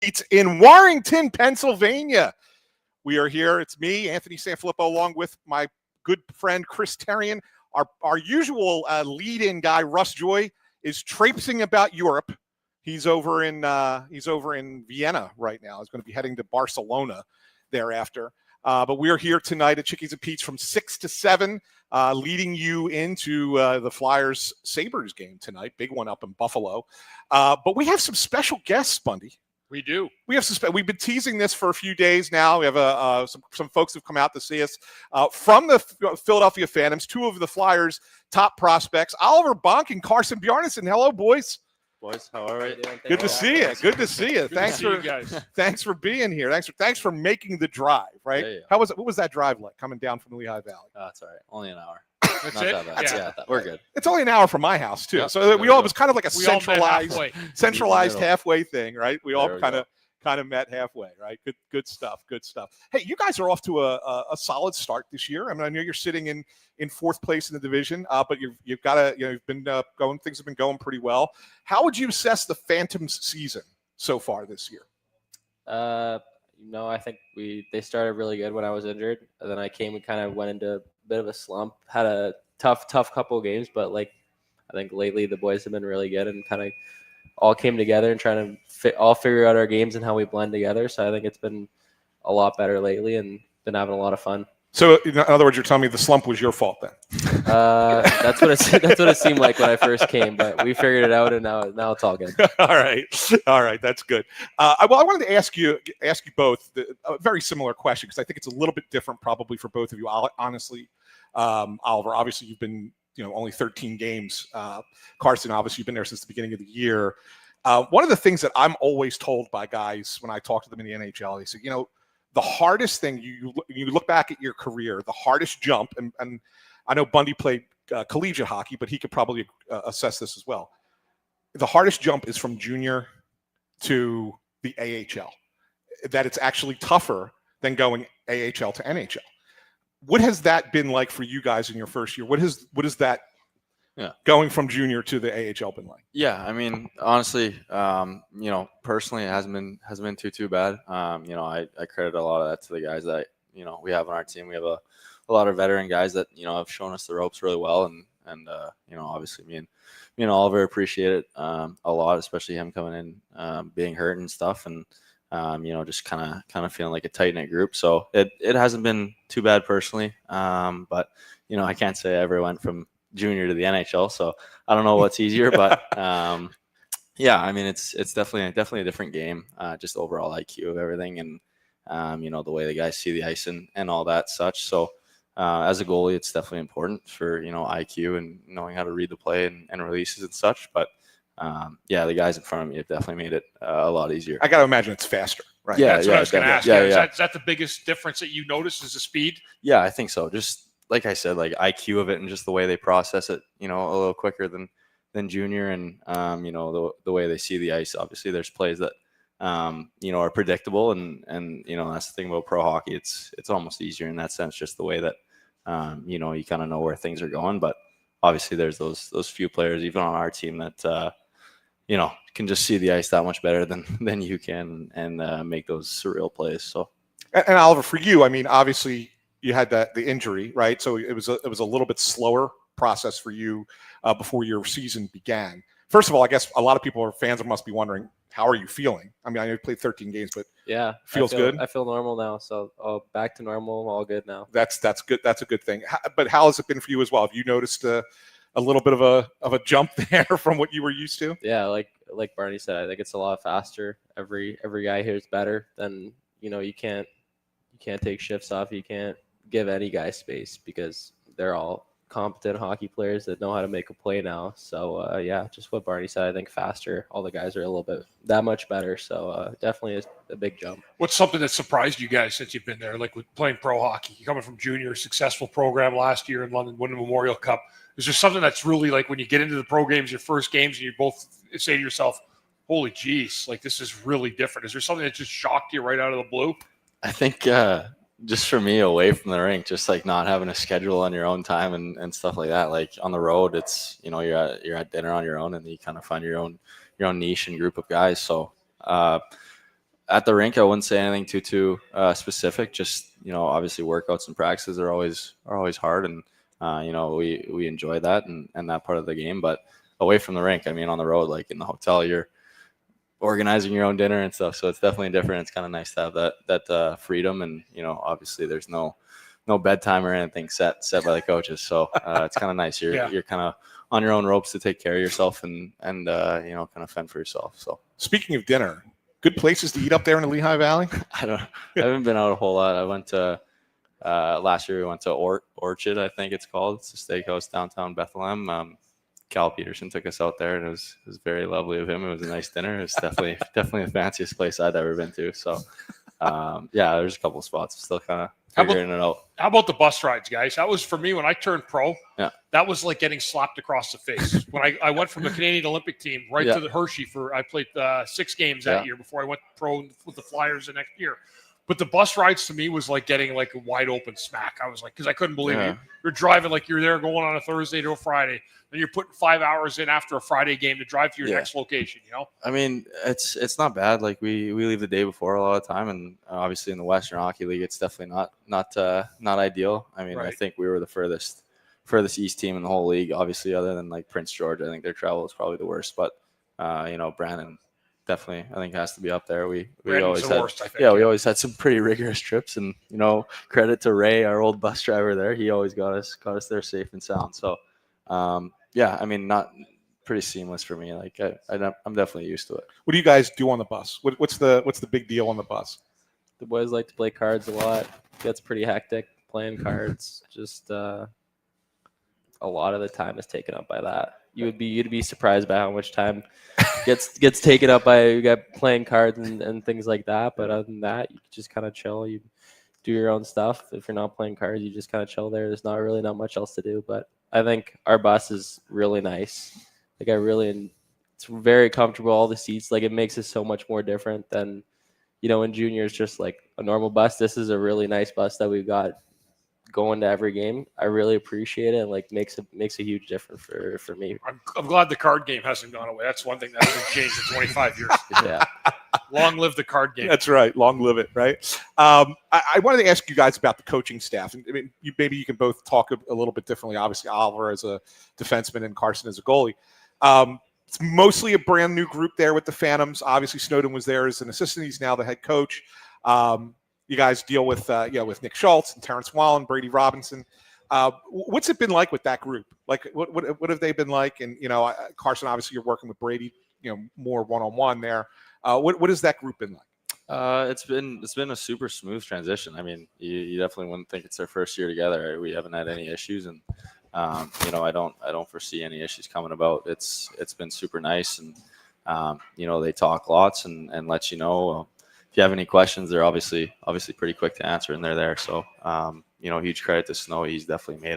It's in Warrington, Pennsylvania. We are here. It's me, Anthony SanFilippo, along with my good friend Chris Therien. Our usual lead-in guy, Russ Joy, is traipsing about Europe. He's over in Vienna right now. He's going to be heading to Barcelona thereafter. But we are here tonight at Chickie's and Pete's from 6 to 7, leading you into the Flyers Sabres game tonight. Big one up in Buffalo. But we have some special guests, Bundy. We do. We've been teasing this for a few days now. We have some folks have come out to see us from the Philadelphia Phantoms. Two of the Flyers' top prospects, Oliver Bonk and Carson Bjarnason. Hello, boys. Boys, how are you doing? Good to see you. Good to see you. Guys. Thanks for being here. Thanks for making the drive. Right? Yeah. What was that drive like coming down from the Lehigh Valley? Oh, it's all right. Only an hour. That's Not it? that bad. Yeah. We're good. It's only an hour from my house too. Yeah. So it was kind of like a We all met centralized halfway. halfway thing, right? We all There we kind of met halfway, right? Good stuff. Hey, you guys are off to a solid start this year. I mean, I know you're sitting in fourth place in the division, but you've got you've been going. Things have been going pretty well. How would you assess the Phantoms season so far this year? I think they started really good when I was injured, and then I came and kind of went into a bit of a slump. Had a tough couple of games, but I think lately the boys have been really good and kind of all came together and trying to all figure out our games and how we blend together. So I think it's been a lot better lately and been having a lot of fun. So in other words, you're telling me the slump was your fault then? That's what it seemed like when I first came, but we figured it out and now it's all good. All right, that's good. I wanted to ask you both a very similar question because I think it's a little bit different probably for both of you. Honestly, Oliver, obviously you've been only 13 games. Carson, obviously you've been there since the beginning of the year. One of the things that I'm always told by guys when I talk to them in the NHL, they say, the hardest thing, you look back at your career, the hardest jump, and I know Bundy played collegiate hockey, but he could probably assess this as well. The hardest jump is from junior to the AHL, that it's actually tougher than going AHL to NHL. What has that been like for you guys in your first year? What is that going from junior to the AHL been like? Yeah, I mean, honestly, personally, it hasn't been too bad. I credit a lot of that to the guys that we have on our team. We have a lot of veteran guys that have shown us the ropes really well, and obviously me and Oliver appreciate it a lot, especially him coming in, being hurt and stuff, and just kind of feeling like a tight knit group. So it hasn't been too bad personally, but I can't say I ever went from junior to the NHL, so I don't know what's easier, but yeah, I mean it's definitely a different game, just overall IQ of everything, and the way the guys see the ice and all that such. So as a goalie, it's definitely important for IQ and knowing how to read the play and releases and such. But the guys in front of me have definitely made it a lot easier. I got to imagine it's faster, right? That's what I was going to ask. Yeah. Is that the biggest difference that you notice is the speed? Yeah, I think so. Just like I said, like IQ of it and just the way they process it, a little quicker than junior, and the way they see the ice. Obviously, there's plays that are predictable, and that's the thing about pro hockey. It's almost easier in that sense, just the way that you kind of know where things are going. But obviously, there's those few players even on our team that can just see the ice that much better than you can and make those surreal plays. So, and Oliver, for you, I mean, obviously you had the injury, right? So it was a little bit slower process for you before your season began. First of all, I guess a lot of people or fans must be wondering, how are you feeling? I mean, I know you played 13 games, but yeah, feels good. I feel normal now, so back to normal, all good now. That's good. That's a good thing. But how has it been for you as well? Have you noticed a little bit of a jump there from what you were used to? Yeah, like Barney said, I think it's a lot faster. Every guy here is better. Then you can't take shifts off. You can't give any guy space because they're all competent hockey players that know how to make a play now. So just what Barney said, I think faster. All the guys are a little bit that much better. So definitely a big jump. What's something that surprised you guys since you've been there, like with playing pro hockey? You're coming from junior, successful program last year in London, winning the Memorial Cup. Is there something that's really like when you get into the pro games, your first games, and you both say to yourself, holy geez, like this is really different? Is there something that just shocked you right out of the blue? I think just for me, away from the rink, just like not having a schedule on your own time and stuff like that. Like on the road, it's you're at dinner on your own, and you kind of find your own niche and group of guys. So At the rink, I wouldn't say anything too specific. Just, obviously workouts and practices are always hard, and we enjoy that and that part of the game. But away from the rink, I mean, on the road, like in the hotel, you're organizing your own dinner and stuff. So it's definitely different. It's kind of nice to have that freedom, and obviously there's no bedtime or anything set by the coaches. So it's kind of nice. You're kind of on your own ropes to take care of yourself and kind of fend for yourself. So speaking of dinner, good places to eat up there in the Lehigh Valley? I haven't been out a whole lot. I went to last year. We went to Orchard, I think it's called. It's a steakhouse downtown Bethlehem. Cal Peterson took us out there, and it was very lovely of him. It was a nice dinner. It was definitely the fanciest place I'd ever been to. So there's a couple of spots. Still kind of figuring it out. How about the bus rides, guys? That was for me when I turned pro. Yeah. That was like getting slapped across the face. When I went from the Canadian Olympic team right to the Hershey I played 6 games that year before I went pro with the Flyers the next year. But the bus rides to me was like getting like a wide open smack. I was like, because I couldn't believe it. You're driving like you're there going on a Thursday to a Friday. Then you're putting 5 hours in after a Friday game to drive to your next location, I mean, it's not bad. Like we leave the day before a lot of the time, and obviously in the Western Hockey League, it's definitely not ideal. I mean, I think we were the furthest east team in the whole league, obviously, other than like Prince George. I think their travel is probably the worst, but Brandon definitely, I think, has to be up there. We always had worst, I think, we always had some pretty rigorous trips, and credit to Ray, our old bus driver there. He always got us there safe and sound. So I mean, not pretty seamless for me. Like I'm definitely used to it. What do you guys do on the bus? What's the big deal on the bus? The boys like to play cards a lot. It gets pretty hectic playing cards. Just a lot of the time is taken up by that. You'd be surprised by how much time gets taken up by playing cards and things like that. But other than that, you just kind of chill. You do your own stuff. If you're not playing cards, you just kind of chill there. There's not much else to do. But I think our bus is really nice. Like it's very comfortable. All the seats, like it makes it so much more different than, in junior, it's just like a normal bus. This is a really nice bus that we've got going to every game. I really appreciate it. And like makes a huge difference for me. I'm glad the card game hasn't gone away. That's one thing that hasn't changed in 25 years. Yeah. Long live the card game. That's right. Long live it. Right. I wanted to ask you guys about the coaching staff. I mean, maybe you can both talk a little bit differently. Obviously, Oliver as a defenseman and Carson as a goalie. It's mostly a brand new group there with the Phantoms. Obviously, Snowden was there as an assistant. He's now the head coach. You guys deal with with Nick Schultz and Terrence Wallen, Brady Robinson. What's it been like with that group? Like, what have they been like? And Carson, obviously, you're working with Brady, more one-on-one there. What has that group been like? It's been a super smooth transition. I mean, you definitely wouldn't think it's their first year together. Right? We haven't had any issues, and I don't foresee any issues coming about. It's been super nice, and they talk lots and let you know. If you have any questions, they're obviously pretty quick to answer, and they're there. So, huge credit to Snow. He's definitely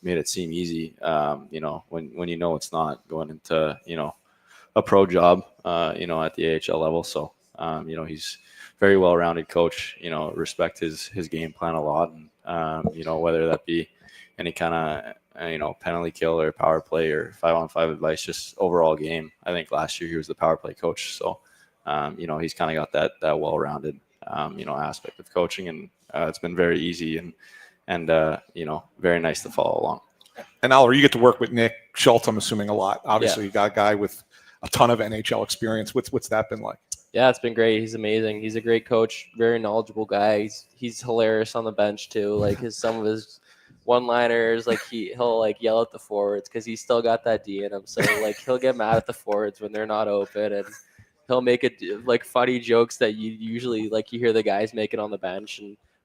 made it seem easy. When it's not going into a pro job, at the AHL level. So, he's very well-rounded coach. Respect his game plan a lot, and whether that be any kind of penalty kill or power play or 5-on-5 advice, just overall game. I think last year he was the power play coach. So. He's kind of got that well-rounded, aspect of coaching, and it's been very easy and very nice to follow along. And Oliver, you get to work with Nick Schultz, I'm assuming, a lot. Obviously, you got a guy with a ton of NHL experience. What's that been like? Yeah, it's been great. He's amazing. He's a great coach, very knowledgeable guy. He's hilarious on the bench too. Like some of his one-liners, like he'll like yell at the forwards because he's still got that D in him. So like he'll get mad at the forwards when they're not open, and he'll make it like funny jokes that you usually like you hear the guys make it on the bench,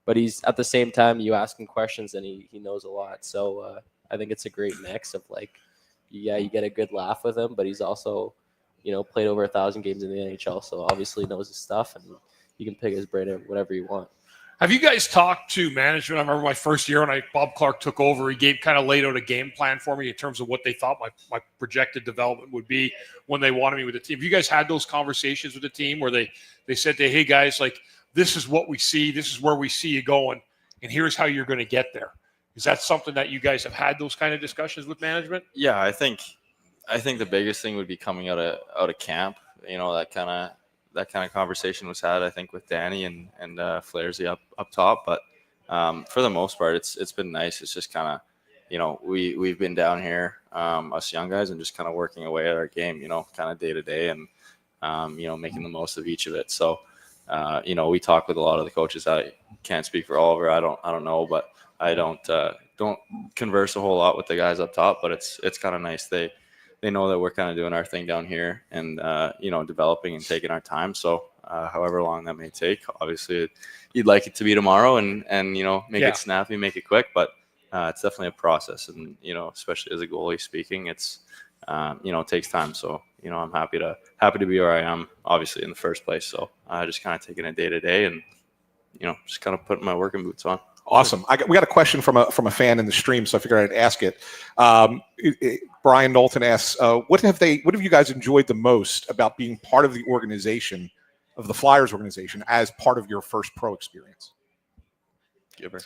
but he's at the same time you ask him questions and he knows a lot. So I think it's a great mix of like, you get a good laugh with him, but he's also played over 1,000 games in the NHL, so obviously knows his stuff, and you can pick his brain at whatever you want. Have you guys talked to management? I remember my first year when Bob Clark took over, he kind of laid out a game plan for me in terms of what they thought my projected development would be when they wanted me with the team. Have you guys had those conversations with the team where they said, hey guys, like, this is what we see, this is where we see you going, and here's how you're going to get there? Is that something that you guys have had those kind of discussions with management? Yeah, I think the biggest thing would be coming out of camp. That kind that kind of conversation was had, I think, with Danny and Flaresy up top. But for the most part, it's been nice. It's just kind of, we've been down here, us young guys, and just kind of working away at our game, kind of day to day, and making the most of each of it. So, we talk with a lot of the coaches. I can't speak for Oliver. I don't know, but I don't converse a whole lot with the guys up top. But it's kind of nice. They know that we're kind of doing our thing down here, and developing and taking our time. So however long that may take, obviously you'd like it to be tomorrow, and make it snappy, make it quick. But it's definitely a process, and especially as a goalie speaking, it's it takes time. So I'm happy to be where I am, obviously, in the first place. So just kind of taking it day to day, and just kind of putting my working boots on. Awesome. We got a question from a fan in the stream, so I figured I'd ask it. Brian Knowlton asks, what have you guys enjoyed the most about being part of the organization, of the Flyers organization, as part of your first pro experience? Gibber.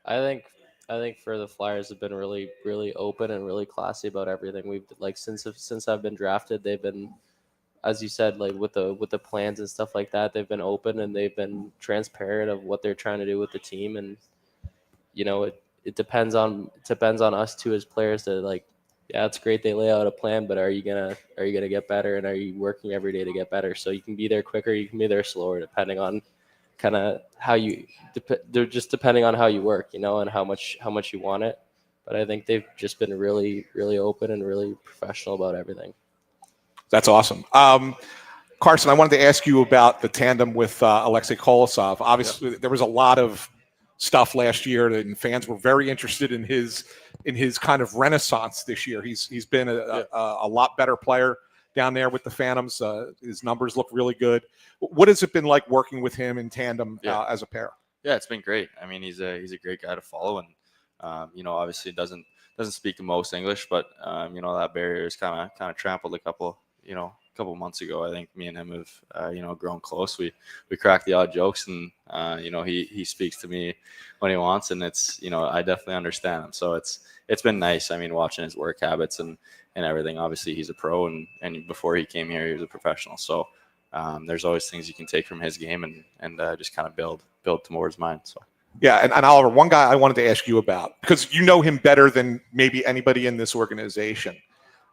I think for the Flyers have been really, really open and really classy about everything. We've since I've been drafted, they've been, as you said, like with the plans and stuff like that, they've been open and they've been transparent of what they're trying to do with the team. And it depends on us too as players to, like, yeah, it's great they lay out a plan, but are you gonna get better, and are you working every day to get better? So you can be there quicker, you can be there slower, depending on kind of how they're just depending on how you work, and how much you want it. But I think they've just been really, really open and really professional about everything. That's awesome. Carson, I wanted to ask you about the tandem with Alexei Kolosov. Obviously, there was a lot of stuff last year, and fans were very interested in his kind of renaissance this year. He's been a lot better player down there with the Phantoms. His numbers look really good. What has it been like working with him in tandem as a pair? Yeah, it's been great. I mean, he's a great guy to follow, and obviously doesn't speak the most English, but that barrier is kind of trampled a couple months ago. I think me and him have grown close. We crack the odd jokes, and he speaks to me when he wants, and it's I definitely understand him. So it's been nice. I mean, watching his work habits and everything. Obviously, he's a pro, and before he came here, he was a professional. So there's always things you can take from his game and just kind of build towards mine. So. Yeah, and Oliver, one guy I wanted to ask you about, because you know him better than maybe anybody in this organization,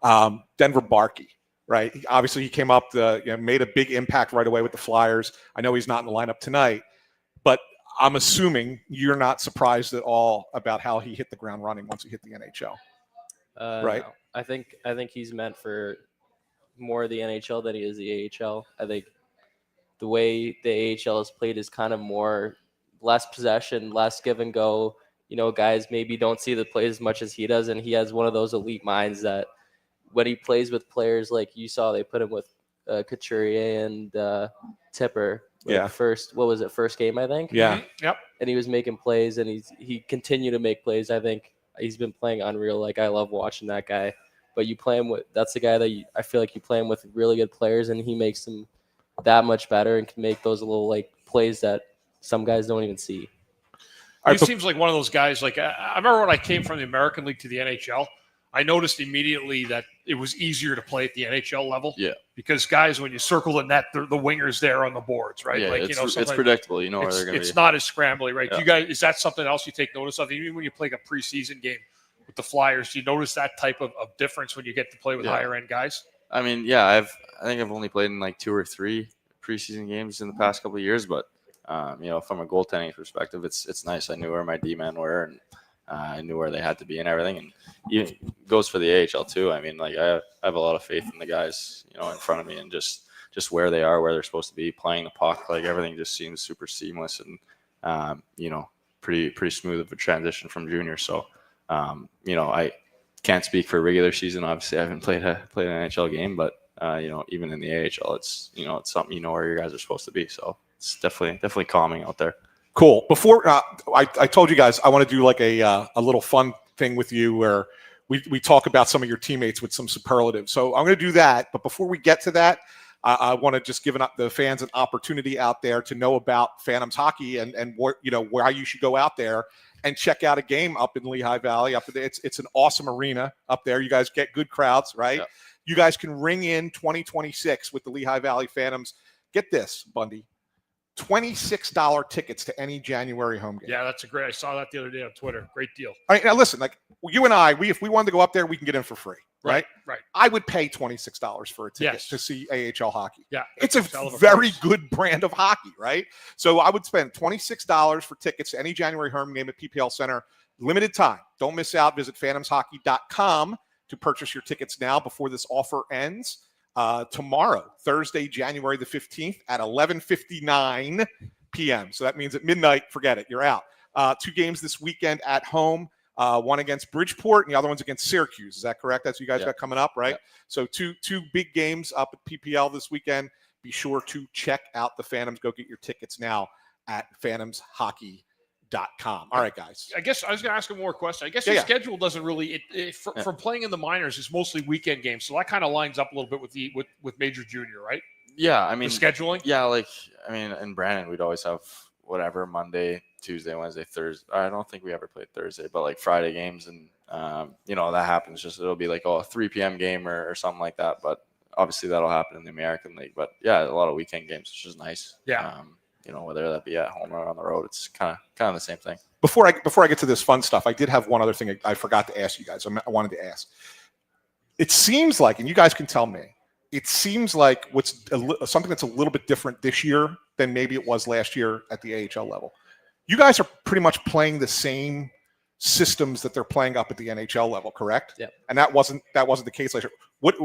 Denver Barkey, right? Obviously, he came up, made a big impact right away with the Flyers. I know he's not in the lineup tonight, but I'm assuming you're not surprised at all about how he hit the ground running once he hit the NHL, right? No. I think he's meant for more of the NHL than he is the AHL. I think the way the AHL is played is kind of more less possession, less give and go. Guys maybe don't see the play as much as he does, and he has one of those elite minds that when he plays with players like you saw, they put him with Couturier and Tipper. First game, I think? Yeah. Mm-hmm. Yep. And he was making plays, and he continued to make plays. I think he's been playing unreal. Like, I love watching that guy. But you play him with – that's the guy that I feel like you play him with really good players, and he makes them that much better and can make those little, like, plays that some guys don't even see. He seems like one of those guys. Like, I remember when I came from the American League to the NHL, I noticed immediately that it was easier to play at the NHL level. Yeah. Because guys, when you circle the net, the winger's there on the boards, right? Yeah, it's predictable. Where they're going to be. It's not as scrambly, right? Yeah. You guys, is that something else you take notice of? Even when you play a preseason game with the Flyers, do you notice that type of difference when you get to play with higher end guys? I mean, yeah, I think I've only played in like 2 or 3 preseason games in the past couple of years, but from a goaltending perspective, it's nice. I knew where my D-men were, and I knew where they had to be and everything. And it goes for the AHL too. I mean, like, I have a lot of faith in the guys, in front of me, and just where they are, where they're supposed to be, playing the puck. Like, everything just seems super seamless and, pretty smooth of a transition from junior. So, I can't speak for regular season. Obviously, I haven't played an NHL game, but, even in the AHL, it's something, where your guys are supposed to be. So it's definitely calming out there. Cool. Before I told you guys I want to do like a little fun thing with you where we talk about some of your teammates with some superlatives. So I'm going to do that. But before we get to that, I want to just give the fans an opportunity out there to know about Phantoms hockey and what, why you should go out there and check out a game up in Lehigh Valley. It's an awesome arena up there. You guys get good crowds, right? Yeah. You guys can ring in 2026 with the Lehigh Valley Phantoms Get this, Bundy. $26 tickets to any January home game. Yeah, that's a great. I saw that the other day on Twitter. Great deal. All right, now listen, like you and I, if we wanted to go up there, we can get in for free, right? Right. I would pay $26 for a ticket Yes. to see AHL hockey. Yeah, It's a very good brand of hockey, right? So I would spend $26 for tickets to any January home game at PPL Center. Limited time. Don't miss out. Visit phantomshockey.com to purchase your tickets now before this offer ends. Tomorrow, Thursday, January the 15th at 11:59 p.m. So that means at midnight, forget it, you're out. 2 games this weekend at home, one against Bridgeport and the other one's against Syracuse. Is that correct? That's what you guys got coming up, right? So two big games up at PPL this weekend. Be sure to check out the Phantoms. Go get your tickets now at phantomshockey.com. All right, guys. I guess I was going to ask one more question. I guess your schedule doesn't really from playing in the minors. It's mostly weekend games, so that kind of lines up a little bit with major junior, right? Yeah, I mean the scheduling. Yeah, like I mean, in Brandon, we'd always have whatever Monday, Tuesday, Wednesday, Thursday. I don't think we ever played Thursday, but like Friday games, and that happens. Just it'll be like a 3 p.m. game or something like that. But obviously that'll happen in the American League. But yeah, a lot of weekend games, which is nice. Yeah. Whether that be at home or on the road, it's kind of the same thing. Before I get to this fun stuff, I did have one other thing I forgot to ask you guys. I wanted to ask. It seems like, and you guys can tell me, it seems like something that's a little bit different this year than maybe it was last year at the AHL level. You guys are pretty much playing the same systems that they're playing up at the NHL level, correct? Yeah. And that wasn't the case last year. What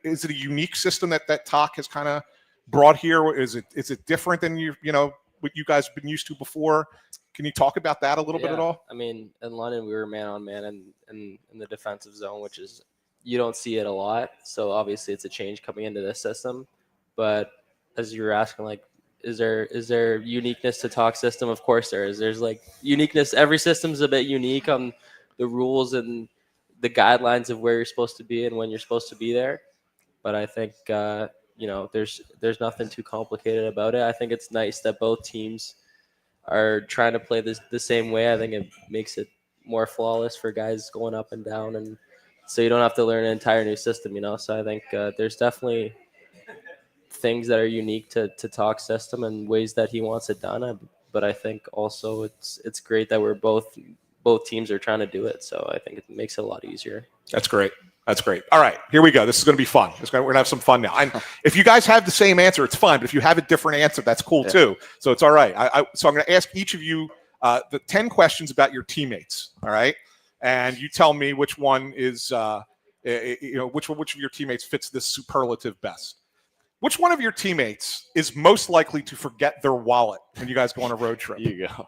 is it a unique system that Talk has kind of brought here? Or is it different than what you guys have been used to before? Can you talk about that a little bit at all? I mean, in London, we were man on man in the defensive zone, which is you don't see it a lot. So obviously, it's a change coming into this system. But as you were asking, like, is there uniqueness to Talk system? Of course there is. There's like uniqueness. Every system's a bit unique on the rules and the guidelines of where you're supposed to be and when you're supposed to be there. But I think there's nothing too complicated about it. I think it's nice that both teams are trying to play the same way. I think it makes it more flawless for guys going up and down, and so you don't have to learn an entire new system. So I think there's definitely things that are unique to Talk's system and ways that he wants it done. But I think also it's great that we're both teams are trying to do it. So I think it makes it a lot easier. That's great. That's great. All right, here we go. This is going to be fun. We're going to have some fun now. And if you guys have the same answer, it's fine. But if you have a different answer, that's cool too. So it's all right. So I'm going to ask each of you the 10 questions about your teammates. All right, and you tell me which one is, which of your teammates fits this superlative best. Which one of your teammates is most likely to forget their wallet when you guys go on a road trip? You go.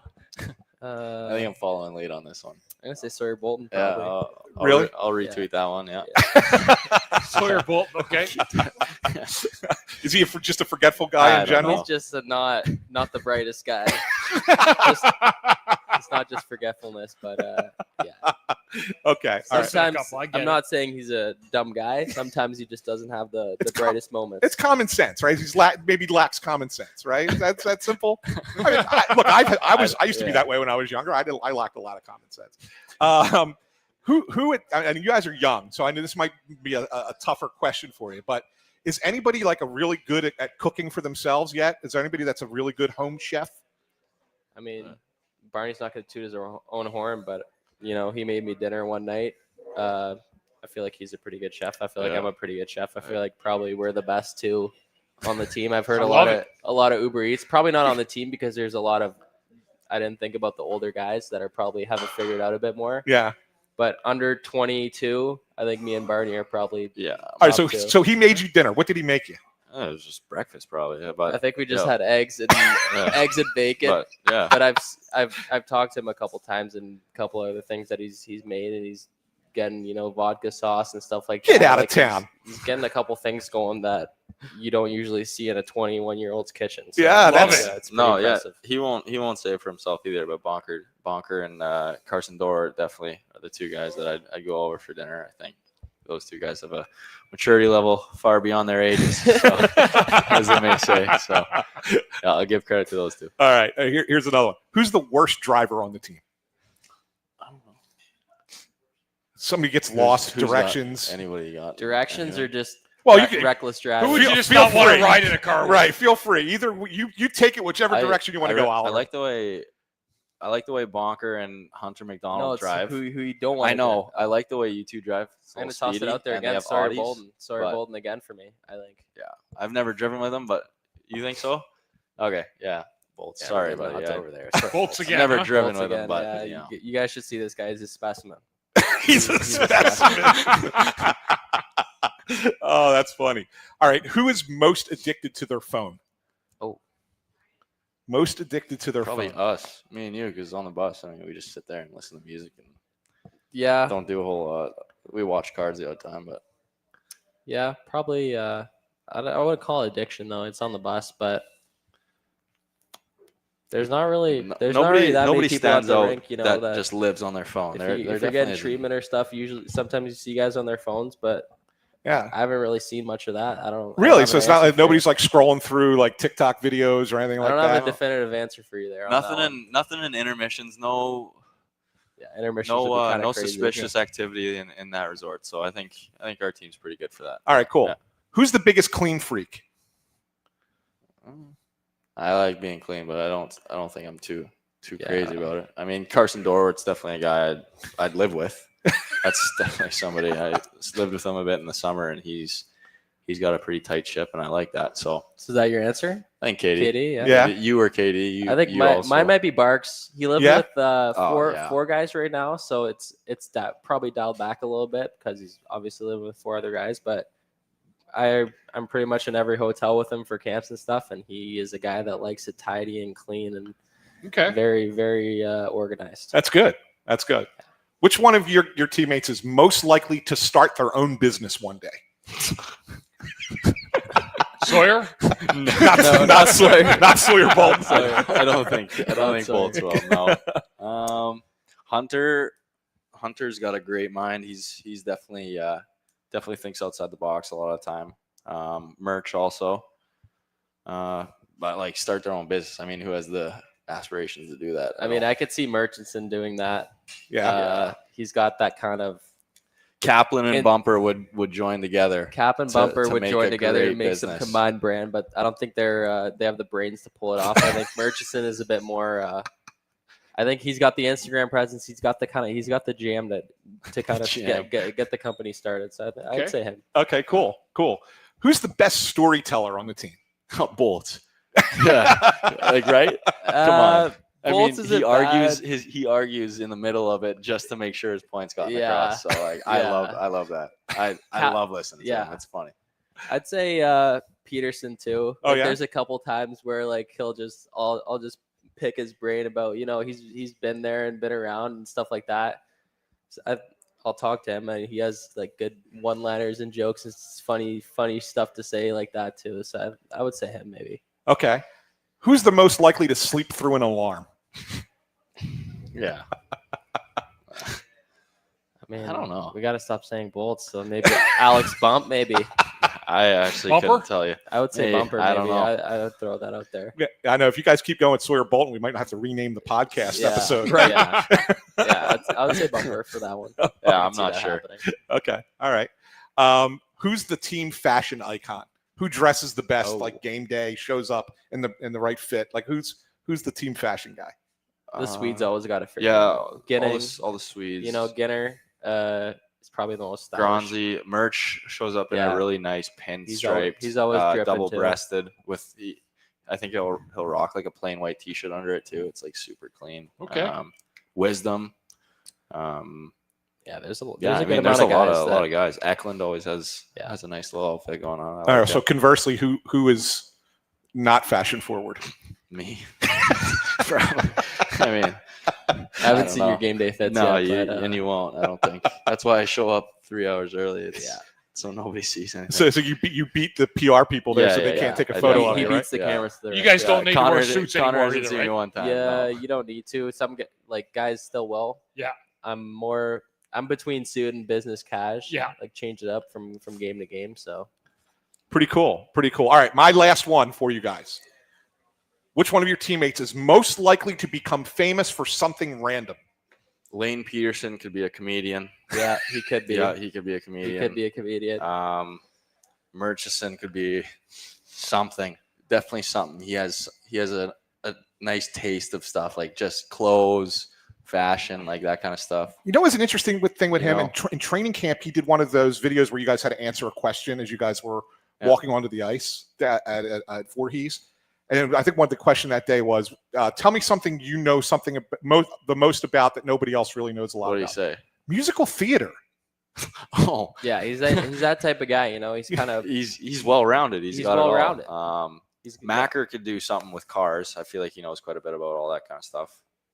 I think I'm following late on this one. I'm gonna say Sawyer Bolton. Probably. Yeah, really? I'll retweet that one. Yeah. Sawyer Bolton. Okay. Is he just a forgetful guy in general? He's just not the brightest guy. It's not just forgetfulness, but yeah. Okay. Sometimes I'm not saying he's a dumb guy. Sometimes he just doesn't have the brightest moments. It's common sense, right? He's maybe lacks common sense, right? That's that simple. I mean, I used to be that way when I was younger. I lacked a lot of common sense. And you guys are young, so I know this might be a tougher question for you, but is anybody like a really good at cooking for themselves yet? Is there anybody that's a really good home chef? I mean, Barney's not going to toot his own horn, but he made me dinner one night. I feel like he's a pretty good chef. I feel like I'm a pretty good chef. I feel like probably we're the best two on the team. I've heard a lot of Uber Eats. Probably not on the team because there's a lot of I didn't think about the older guys that are probably haven't figured out a bit more. Yeah. But under 22, I think me and Barney are probably All right, so he made you dinner. What did he make you? It was just breakfast, probably. But I think we just had eggs and eggs and bacon. But I've talked to him a couple times and a couple other things that he's made, and he's getting vodka sauce and stuff like that. Get out of town. He's getting a couple things going that you don't usually see in a 21-year-old's kitchen. So that's impressive. He won't say it for himself either. But Bonker and Carson Dorr definitely are the two guys that I'd go over for dinner. I think those two guys have a maturity level far beyond their ages, so, as they may say. So I'll give credit to those two. All right, here's another one. Who's the worst driver on the team? I don't know. Somebody gets lost. Directions. Anybody got directions are just Well, you can, reckless driving. Who would you Feel- just feel not want free. to ride in a car with? right. Feel free. Either you take it whichever direction you want to go, I Oliver. like the way Bonker and Hunter No, McDonald it's drive. who you don't want. I know. I like the way you two drive. It's a I'm gonna little toss it speedy, out there and they again. have Sorry, Audis, Bolden. Sorry, but- Bolden again for me. I think. Yeah, I've never driven with them, but you think so? Okay, yeah. Bolts. Yeah, Sorry, we're getting buddy. nuts I- over there. Bolts I've again. never huh? driven Bolts with again, them, but yeah, you know. you guys should see this guy. He's a specimen. He's a specimen. Oh, that's funny. All right. Who is most addicted to their phone? Oh. Most addicted to their Probably phone. us, me and you, because on the bus, I mean, we just sit there and listen to music and Yeah, don't do a whole lot. We watch cards the other time, but yeah, probably. I wouldn't call it addiction though. It's on the bus, but there's not really that many nobody people at stands the out rink, you know, that just lives on their phone. if They're you're definitely getting treatment or stuff, usually sometimes you see guys on their phones, but Yeah. I haven't really seen much of that. I don't Really? have So an it's not answer like for you. nobody's like scrolling through like TikTok videos or anything I like don't have that. a definitive answer for you there. on that one. nothing in intermissions. No, Yeah, intermissions would be kinda no crazy. suspicious activity in that resort. So I think our team's pretty good for that. All right, cool. Yeah. Who's the biggest clean freak? I like being clean, but I don't think I'm too Yeah. crazy about it. I mean, Carson Dorwart's definitely a guy I'd live with. That's definitely somebody I lived with him a bit in the summer, and he's got a pretty tight ship, and I like that. So So is that your answer? I think Katie. Katie, yeah. Yeah. You or Katie. I think you also. mine might be Barks. He lives Yeah? with yeah. four guys right now, so it's that probably dialed back a little bit because he's obviously living with four other guys. But I'm pretty much in every hotel with him for camps and stuff, and he is a guy that likes it tidy and clean and Okay. very very organized. That's good. That's good. Which one of your teammates is most likely to start their own business one day? Sawyer? Not Sawyer. Not Sawyer Bolton. I don't think Bolt's will. No. Hunter's got a great mind. He's definitely thinks outside the box a lot of the time. Merch also. But like start their own business. I mean, who has the aspirations to do that? I mean, I could see Murchison doing that. Yeah. He's got that kind of Kaplan and And- Bumper would join together. Cap and to- Bumper to would make join a together and great make some business. combined brand, but I don't think they have the brains to pull it off. I think Murchison is a bit more. I think he's got the Instagram presence. He's got the jam to kind of Jam. get the company started. So I'd Okay. say him. Okay, cool. Who's the best storyteller on the team? Bolt. Yeah. Like right? Come on. I mean, Bolts he isn't argues bad. he argues in the middle of it just to make sure his points got Yeah. across. So like I Yeah. love that. I Cap- love listening to yeah. him. It's funny. I'd say Peterson too. Oh, yeah? There's a couple times where like I'll just pick his brain about he's been there and been around and stuff like that. So I'll talk to him and he has like good one-liners and jokes and funny stuff to say like that too. So I would say him maybe. Okay. Who's the most likely to sleep through an alarm? Yeah. I mean, I don't know. We got to stop saying Bolts. So maybe Alex Bump. Maybe I actually Bumper? couldn't tell you. I would say Hey, Bumper. I Maybe don't know. I would throw that out there. Yeah, I know if you guys keep going with Sawyer Bolton, we might have to rename the podcast Yeah. episode. Right. Yeah, I would say Bumper for that one. Yeah, I I'm could see not that sure. happening. Okay. All right. Who's the team fashion icon? Who dresses the best? Oh. Like game day, shows up in the right fit. Like who's the team fashion guy? The Swedes always got to figure Yeah, out. Ginning, all the Swedes. Ginner is probably the most stylish. Gronzi merch shows up in Yeah. a really nice pinstripe. He's always dripping, too. double-breasted with the. I think he'll rock like a plain white T-shirt under it too. It's like super clean. Okay. Wisdom. Yeah, there's a Yeah, there's I a good mean, there's amount a of guys. lot of guys. Eklund always has Yeah. has a nice little outfit going on. I All like right. So it. conversely, who is not fashion forward? Me. Probably. I mean, I haven't don't seen your know. game day fits no, yet. But, and you won't. I don't think. That's why I show up 3 hours early. It's, Yeah. So nobody sees anything. So you beat the PR people there, Yeah, so they yeah, can't yeah. take a I photo do. of he you, beats right? the Yeah. cameras to the You right. guys don't need to wear suits Connor anymore hasn't either, seen right? you one time. Yeah, no. you don't need to. Some like guys still will. Yeah. I'm between suit and business cash. Yeah. Like change it up from game to game. So Pretty cool. All right, my last one for you guys. Which one of your teammates is most likely to become famous for something random? Lane Peterson could be a comedian. yeah, he could be. Yeah, he could be a He comedian. could be a comedian. Murchison could be something. Definitely something. He has a nice taste of stuff, like just clothes, fashion, like that kind of stuff. You know, what's an interesting thing with him know. in training camp? He did one of those videos where you guys had to answer a question as you guys were walking onto the ice at Voorhees. And I think one of the question that day was, tell me something you know something the most about that nobody else really knows a lot about. What did he say? Musical theater. Oh, Yeah, he's that type of guy. You know, he's kind of he's well rounded. He's got well it all. rounded. Macker could do something with cars. I feel like he knows quite a bit about all that kind of stuff.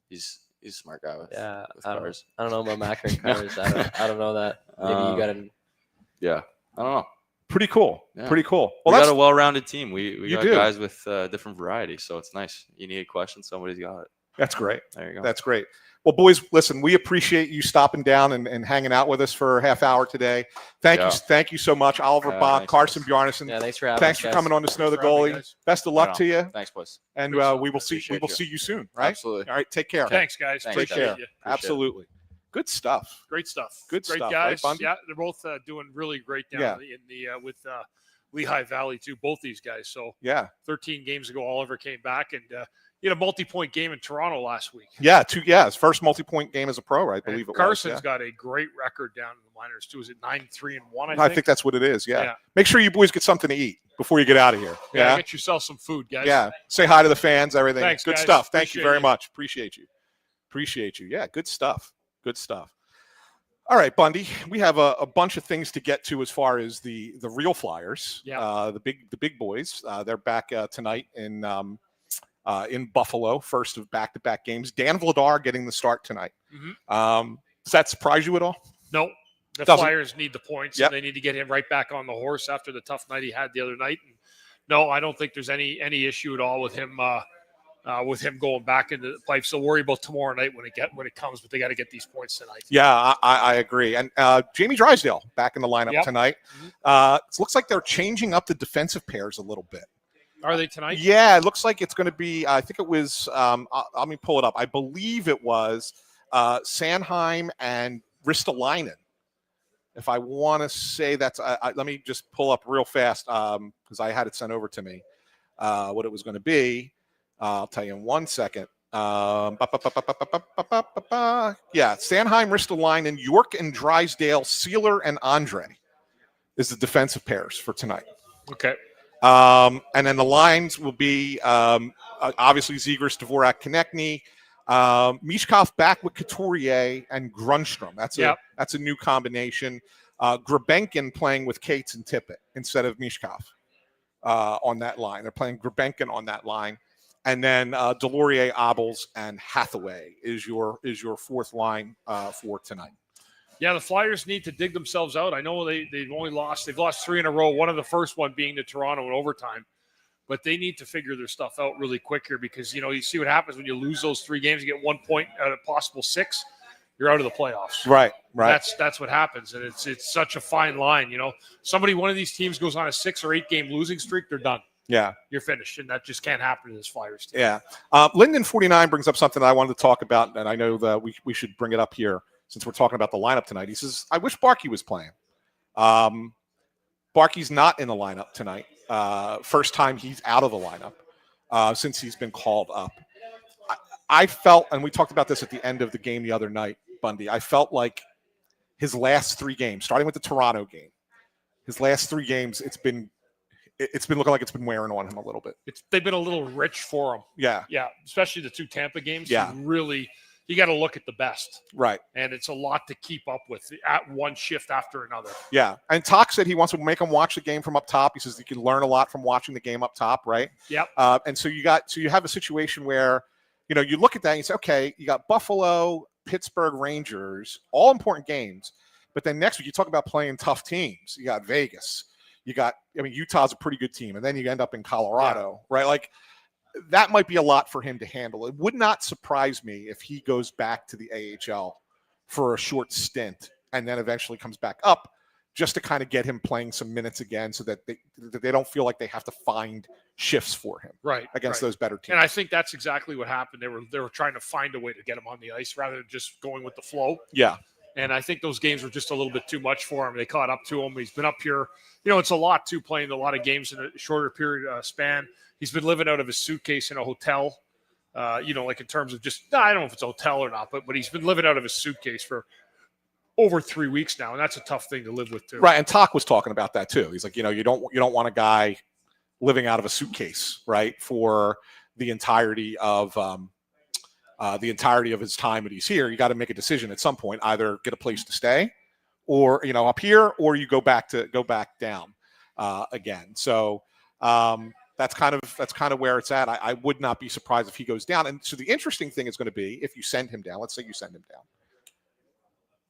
He's a smart guy with cars. I don't know about Macker and cars. I don't know that. Maybe you got him. Yeah, I don't know. Pretty cool. Yeah. Pretty cool. Well, we got a well-rounded team. We got do. guys with different varieties, so it's nice. You need a question, somebody's got it. That's great. There you go. That's great. Well, boys, listen, we appreciate you stopping down and hanging out with us for a half hour today. Thank you so much, Oliver Bonk, Carson Bjarnason. Yeah, thanks for having Thanks us, for guys. coming on to Snow the Goalie. Best of luck to you. Thanks, boys. And we will see you soon, right? Absolutely. All right, take care. Thanks, guys. Thanks, Take Appreciate care. you. Absolutely. Good stuff. Great stuff. Good great stuff, guys. right, Bundy? Yeah, they're both doing really great down in the with Lehigh Valley too. Both these guys. So Yeah. 13 games ago, Oliver came back and he had a multi-point game in Toronto last week. Yeah, his first multi-point game as a pro, I believe And it Carson's was. got a great record down in the minors too. Is it 9-3-1? I think that's what it is. Yeah. Make sure you boys get something to eat before you get out of here. Yeah. Get yourself some food, guys. Yeah. Say hi to the fans, everything. Thanks, Good guys. stuff. Thank you Appreciate very you. much. Appreciate you. Yeah, good stuff. Good stuff. All right, Bundy, we have a bunch of things to get to as far as the real Flyers. Yeah. The big boys. They're back tonight in Buffalo, first of back-to-back games. Dan Vladar getting the start tonight. Mm-hmm. Does that surprise you at all? No. The Doesn't. Flyers need the points. Yep. And they need to get him right back on the horse after the tough night he had the other night. And no, I don't think there's any issue at all with him going back into the pipes. So worry about tomorrow night when it comes, but they got to get these points tonight. Yeah, I agree. And Jamie Drysdale back in the lineup tonight. It looks like they're changing up the defensive pairs a little bit. Are they tonight? Yeah, it looks like it's going to be. I think it was. Let me pull it up. I believe it was Sanheim and Ristolainen. If I want to say that's, let me just pull up real fast because I had it sent over to me what it was going to be. I'll tell you in 1 second. Yeah, Sanheim, Ristolainen, York and Drysdale, Sealer and Andre is the defensive pairs for tonight. Okay. And then the lines will be obviously Zegras, Dvorak, Konechny, Mishkov back with Couturier and Grunstrom. That's a new combination. Grabenkin playing with Cates and Tippett instead of Mishkov on that line. They're playing Grabenkin on that line. And then Delorier, Obels, and Hathaway is your fourth line for tonight. Yeah, the Flyers need to dig themselves out. I know they've lost 3 in a row, one of the first one being to Toronto in overtime. But they need to figure their stuff out really quick here because, you see what happens when you lose those 3 games, you get 1 point out of possible 6, you're out of the playoffs. Right. That's what happens. And it's such a fine line, one of these teams goes on a 6 or 8 game losing streak, they're done. Yeah. You're finished. And that just can't happen to this Flyers team. Yeah. Linden 49 brings up something that I wanted to talk about, and I know that we should bring it up here since we're talking about the lineup tonight. He says, I wish Barkey was playing. Barkey's not in the lineup tonight. First time he's out of the lineup since he's been called up. I felt, and we talked about this at the end of the game the other night, Bundy, I felt like his last 3 games, starting with the Toronto game, his last 3 games, it's been looking like it's been wearing on him a little bit. They've been a little rich for him. Yeah. Yeah, especially the 2 Tampa games. Yeah. You got to look at the best. Right. And it's a lot to keep up with at one shift after another. Yeah. And Talk said he wants to make him watch the game from up top. He says you can learn a lot from watching the game up top, right? Yep. And so you have a situation where, you look at that and you say, okay, you got Buffalo, Pittsburgh, Rangers, all important games. But then next week you talk about playing tough teams. You got Vegas. Utah's a pretty good team. And then you end up in Colorado, right? Like, that might be a lot for him to handle. It would not surprise me if he goes back to the AHL for a short stint and then eventually comes back up just to kind of get him playing some minutes again so that they don't feel like they have to find shifts for him against those better teams. And I think that's exactly what happened. They were trying to find a way to get him on the ice rather than just going with the flow. Yeah. And I think those games were just a little bit too much for him. They caught up to him. He's been up here. You know, it's a lot, too, playing a lot of games in a shorter period span. He's been living out of his suitcase in a hotel, you know, like in terms of just, I don't know if it's a hotel or not, but he's been living out of his suitcase for over 3 weeks now, and that's a tough thing to live with, too. Right, and Talk was talking about that, too. He's like, you know, you don't want a guy living out of a suitcase, right, for the entirety of his time that he's here. You got to make a decision at some point, either get a place to stay, or you know, up here, or you go back down again. So that's kind of where it's at. I would not be surprised if he goes down. And so the interesting thing is going to be if you send him down. Let's say you send him down,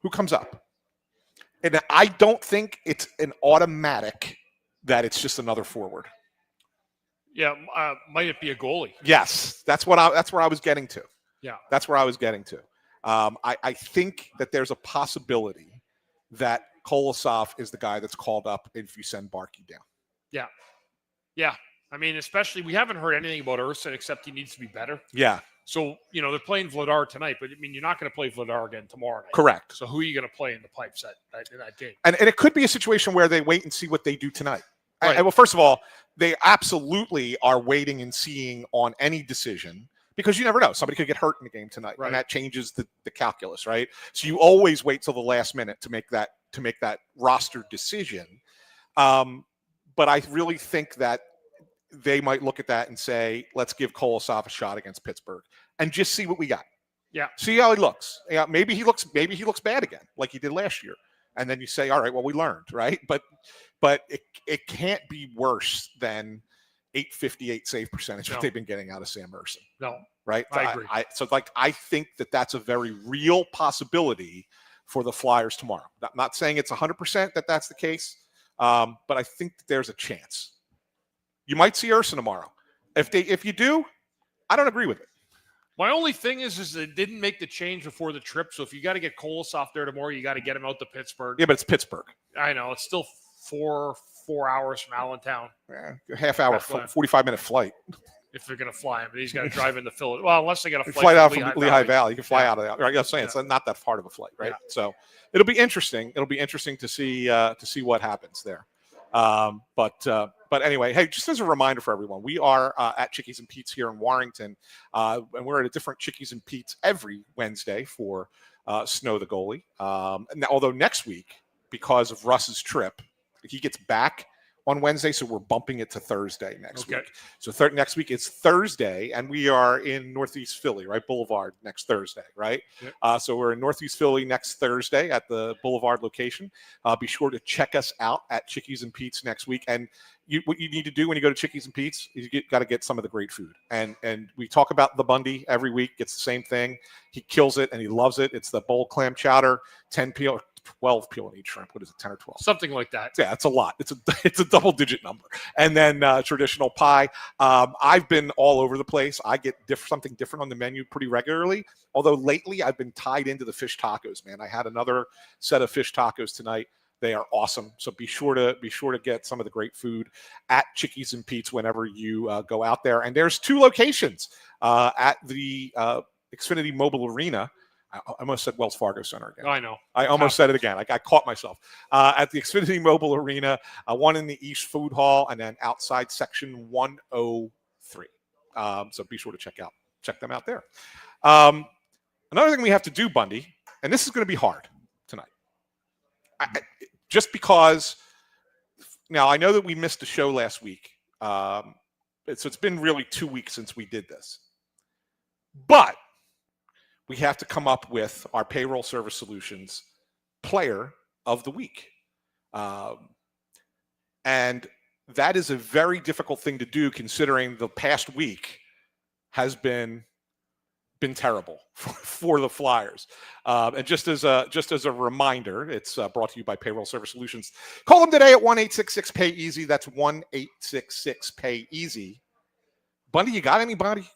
who comes up? And I don't think it's an automatic that it's just another forward. Yeah, might it be a goalie? Yes, that's where I was getting to. Yeah, that's where I was getting to. I think that there's a possibility that Kolosov is the guy that's called up if you send Barkey down. Yeah. I mean, especially we haven't heard anything about Urson except he needs to be better. Yeah. So, you know, they're playing Vladar tonight, but I mean, you're not going to play Vladar again tomorrow night. Correct. So who are you going to play in the pipes in that game? And it could be a situation where they wait and see what they do tonight. Right. Well, first of all, they absolutely are waiting and seeing on any decision because you never know. Somebody could get hurt in the game tonight, right, and that changes the calculus, right? So you always wait till the last minute to make that roster decision. But I really think that they might look at that and say, let's give Kolosov a shot against Pittsburgh and just see what we got. Yeah. See how he looks. Yeah, maybe he looks bad again, like he did last year. And then you say, all right, well, we learned, right? But it can't be worse than 858 save percentage that they've been getting out of Sam Urson. No. Right? I agree. I think that's a very real possibility for the Flyers tomorrow. I'm not saying it's 100% that that's the case, but I think that there's a chance. You might see Urson tomorrow. If you do, I don't agree with it. My only thing is they didn't make the change before the trip. So if you got to get Kolosov there tomorrow, you got to get him out to Pittsburgh. Yeah, but it's Pittsburgh. I know. It's still four hours from Allentown. Yeah, half hour, 45-minute flight. If they're going to fly him, but he's got to drive into Philadelphia. Well, unless they got to fly out from Lehigh Valley. You can fly out of that. Right? I'm saying it's not that hard of a flight, right? Yeah. So it'll be interesting. It'll be interesting to see what happens there. But anyway, hey, just as a reminder for everyone, we are at Chickies and Pete's here in Warrington, and we're at a different Chickies and Pete's every Wednesday for Snow the Goalie. And although next week, because of Russ's trip, he gets back on Wednesday, so we're bumping it to Thursday next week. So next week is Thursday, and we are in Northeast Philly, right? Boulevard next Thursday, right? Yep. So we're in Northeast Philly next Thursday at the Boulevard location. Be sure to check us out at Chickies and Pete's next week. And what you need to do when you go to Chickies and Pete's is you got to get some of the great food. And we talk about the Bundy every week. It's the same thing. He kills it, and he loves it. It's the bowl clam chowder, 10 peel. 12 peel in each shrimp. What is it, 10 or 12? Something like that. Yeah, it's a lot. It's a double-digit number. And then traditional pie. I've been all over the place. I get something different on the menu pretty regularly. Although lately I've been tied into the fish tacos, man. I had another set of fish tacos tonight. They are awesome. So be sure to get some of the great food at Chickies and Pete's whenever you go out there. And there's 2 locations at the Xfinity Mobile Arena. I almost said Wells Fargo Center again. I know. I almost said it again. I caught myself. At the Xfinity Mobile Arena, one in the East Food Hall, and then outside section 103. So be sure to check them out there. Another thing we have to do, Bundy, and this is going to be hard tonight. Just because, now I know that we missed a show last week. So it's been really 2 weeks since we did this. But we have to come up with our Payroll Service Solutions Player of the Week. And that is a very difficult thing to do considering the past week has been terrible for the Flyers. And just as a reminder, it's brought to you by Payroll Service Solutions. Call them today at 1-866-PAY-EASY. That's 1-866-PAY-EASY. Bundy, you got anybody?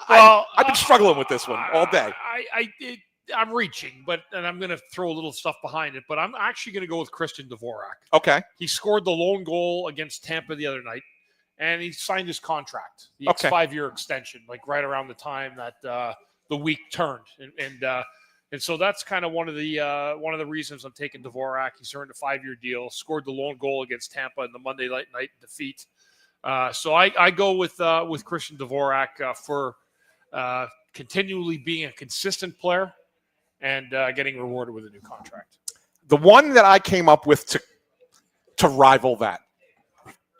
Well, I've been struggling with this one all day. I'm reaching, and I'm going to throw a little stuff behind it, but I'm actually going to go with Christian Dvorak. Okay. He scored the lone goal against Tampa the other night, and he signed his contract, the 5-year extension, like right around the time that the week turned. And And so that's kind of one of the reasons I'm taking Dvorak. He's earned a 5-year deal, scored the lone goal against Tampa in the Monday night defeat. So I go with Christian Dvorak for continually being a consistent player and getting rewarded with a new contract. The one that I came up with to rival that,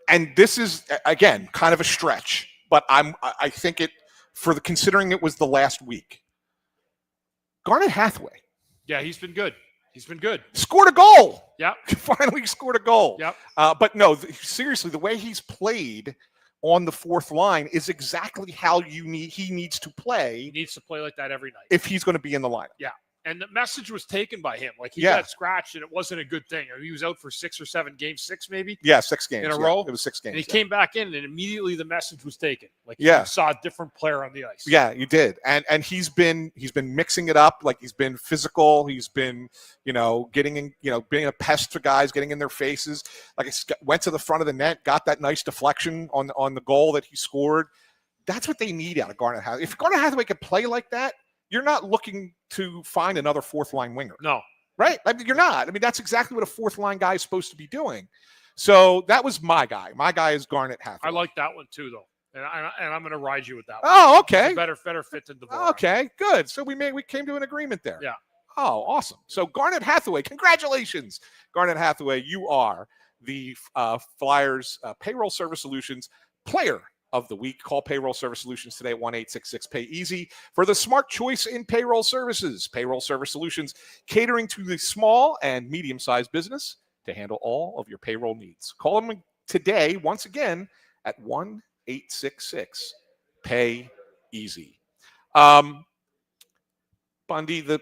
and this is again kind of a stretch, but I think it considering it was the last week. Garnet Hathaway. Yeah, he's been good. Scored a goal. Yep. Finally scored a goal. Yep. But no, seriously, the way he's played on the fourth line is exactly how he needs to play. He needs to play like that every night if he's going to be in the lineup. Yeah. And the message was taken by him. Like he got scratched and it wasn't a good thing. I mean, he was out for 6 or 7 games, 6 maybe. Yeah, 6 games in a row. It was 6 games. And he came back in and immediately the message was taken. Like you saw a different player on the ice. Yeah, you did. And he's been mixing it up. Like he's been physical. He's been, getting in, being a pest to guys, getting in their faces. Like went to the front of the net, got that nice deflection on the goal that he scored. That's what they need out of Garnet Hathaway. If Garnet Hathaway could play like that, you're not looking to find another fourth-line winger. No. Right? I mean, you're not. I mean, that's exactly what a fourth-line guy is supposed to be doing. So that was my guy. My guy is Garnet Hathaway. I like that one too, though. And I'm going to ride you with that one. Oh, okay. Better fit than Dvorak. Okay, good. So we came to an agreement there. Yeah. Oh, awesome. So Garnet Hathaway, congratulations. Garnet Hathaway, you are the Flyers Payroll Service Solutions Player of the Week. Call Payroll Service Solutions today at 1-866-PAY-EASY for the smart choice in payroll services. Payroll Service Solutions, catering to the small and medium-sized business to handle all of your payroll needs. Call them today, once again, at 1-866-PAY-EASY. Bundy, the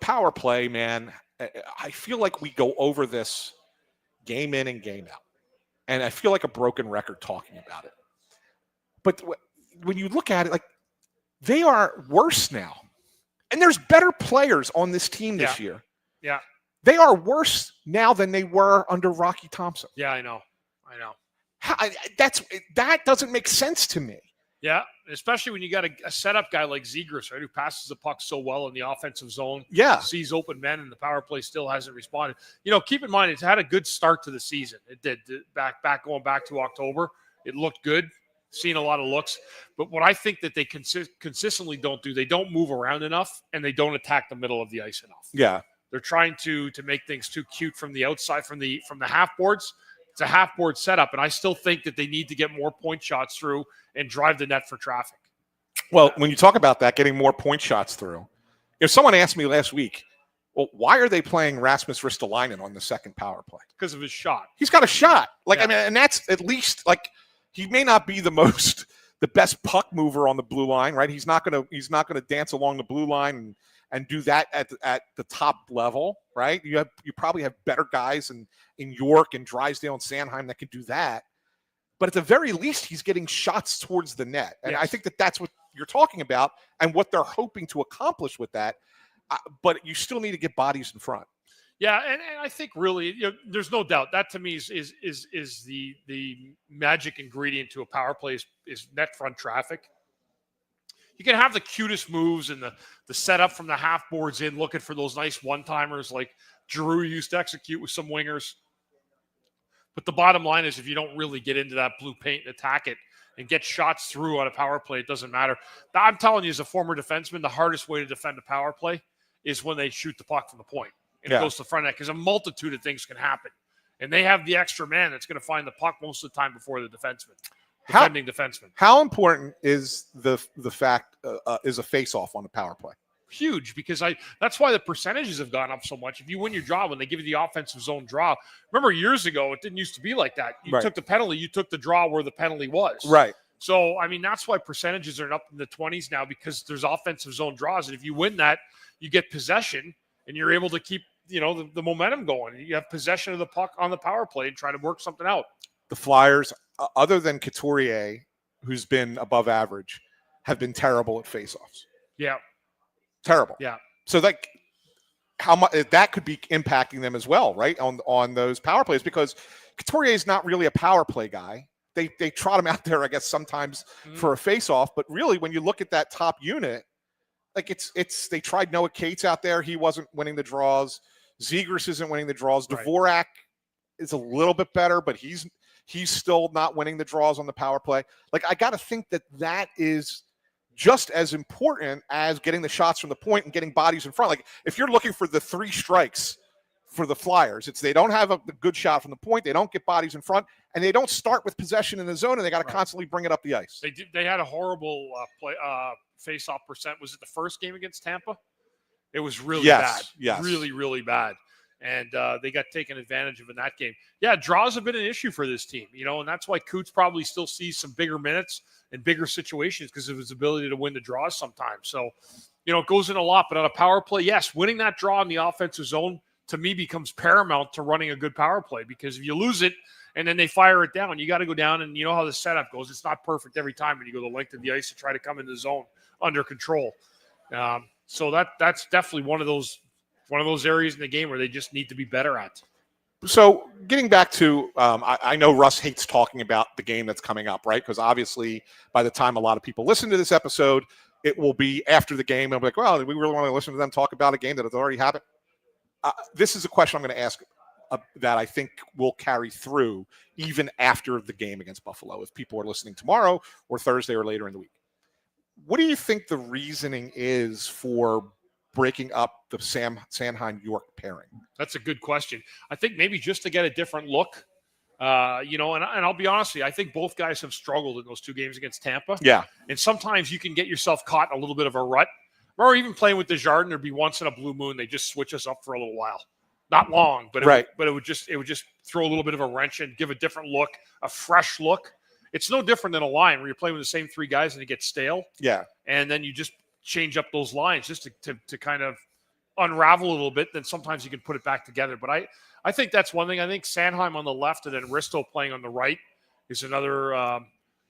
power play, man, I feel like we go over this game in and game out. And I feel like a broken record talking about it. But when you look at it, like they are worse now. And there's better players on this team this year. Yeah. They are worse now than they were under Rocky Thompson. Yeah, I know. That doesn't make sense to me. Yeah, especially when you got a setup guy like Zegras, right, who passes the puck so well in the offensive zone. Yeah. Sees open men, and the power play still hasn't responded. Keep in mind, it's had a good start to the season. It did. Going back to October, it looked good, seen a lot of looks. But what I think that they consistently don't do, they don't move around enough, and they don't attack the middle of the ice enough. Yeah. They're trying to make things too cute from the outside, from the half boards. It's a half board setup, and I still think that they need to get more point shots through and drive the net for traffic. Well, when you talk about that, getting more point shots through, if someone asked me last week, well, why are they playing Rasmus Ristolainen on the second power play? Because of his shot. He's got a shot. I mean, and that's at least he may not be the best puck mover on the blue line, right? He's not gonna dance along the blue line and do that at the top level, right? You probably have better guys in York and Drysdale and Sanheim that can do that. But at the very least, he's getting shots towards the net. And I think that that's what you're talking about and what they're hoping to accomplish with that. But you still need to get bodies in front. Yeah, and I think really, there's no doubt that to me is the magic ingredient to a power play is net front traffic. You can have the cutest moves and the setup from the half boards in, looking for those nice one-timers like Giroux used to execute with some wingers. But the bottom line is if you don't really get into that blue paint and attack it and get shots through on a power play, it doesn't matter. I'm telling you, as a former defenseman, the hardest way to defend a power play is when they shoot the puck from the point and it goes to the front net, because a multitude of things can happen. And they have the extra man that's going to find the puck most of the time before the defending defenseman. How important is the fact is a face-off on the power play? Huge, because that's why the percentages have gone up so much. If you win your draw, when they give you the offensive zone draw, remember years ago, it didn't used to be like that. You took the penalty, you took the draw where the penalty was. Right. So, I mean, that's why percentages are up in the 20s now, because there's offensive zone draws. And if you win that, you get possession and you're able to keep, the momentum going. You have possession of the puck on the power play and try to work something out. The Flyers, other than Couturier, who's been above average, have been terrible at faceoffs. Yeah. Terrible. Yeah. So how much that could be impacting them as well, right? On those power plays, because Couturier is not really a power play guy. They trot him out there, I guess, sometimes for a faceoff. But really, when you look at that top unit, like it's they tried Noah Cates out there. He wasn't winning the draws. Zegras isn't winning the draws. Right. Dvorak is a little bit better, but he's still not winning the draws on the power play. Like, I got to think that is just as important as getting the shots from the point and getting bodies in front. Like, if you're looking for the 3 strikes for the Flyers, it's they don't have a good shot from the point, they don't get bodies in front, and they don't start with possession in the zone, and they got to constantly bring it up the ice. They had a horrible face-off percent. Was it the first game against Tampa? It was really bad. Yes. Really, really bad. And they got taken advantage of in that game. Yeah, draws have been an issue for this team, and that's why Coots probably still sees some bigger minutes and bigger situations because of his ability to win the draws sometimes. So, it goes in a lot. But on a power play, yes, winning that draw in the offensive zone, to me, becomes paramount to running a good power play, because if you lose it and then they fire it down, you got to go down, and you know how the setup goes. It's not perfect every time when you go the length of the ice to try to come in the zone under control. So that's definitely one of those areas in the game where they just need to be better at. So getting back to, I know Russ hates talking about the game that's coming up, right? Because obviously by the time a lot of people listen to this episode, it will be after the game. And I'll be like, well, do we really want to listen to them talk about a game that has already happened? This is a question I'm going to ask that I think will carry through even after the game against Buffalo, if people are listening tomorrow or Thursday or later in the week. What do you think the reasoning is for breaking up the Sanheim-York pairing? That's a good question. I think maybe just to get a different look, and I'll be honest with you, I think both guys have struggled in those 2 games against Tampa. Yeah. And sometimes you can get yourself caught in a little bit of a rut. Or even playing with Desjardins, there'd be once in a blue moon, they just switch us up for a little while. Not long, but it would just throw a little bit of a wrench in, give a different look, a fresh look. It's no different than a line where you're playing with the same 3 guys and it gets stale. Yeah. And then you just change up those lines just to kind of unravel a little bit. Then sometimes you can put it back together. But I think that's one thing. I think Sanheim on the left and then Risto playing on the right is another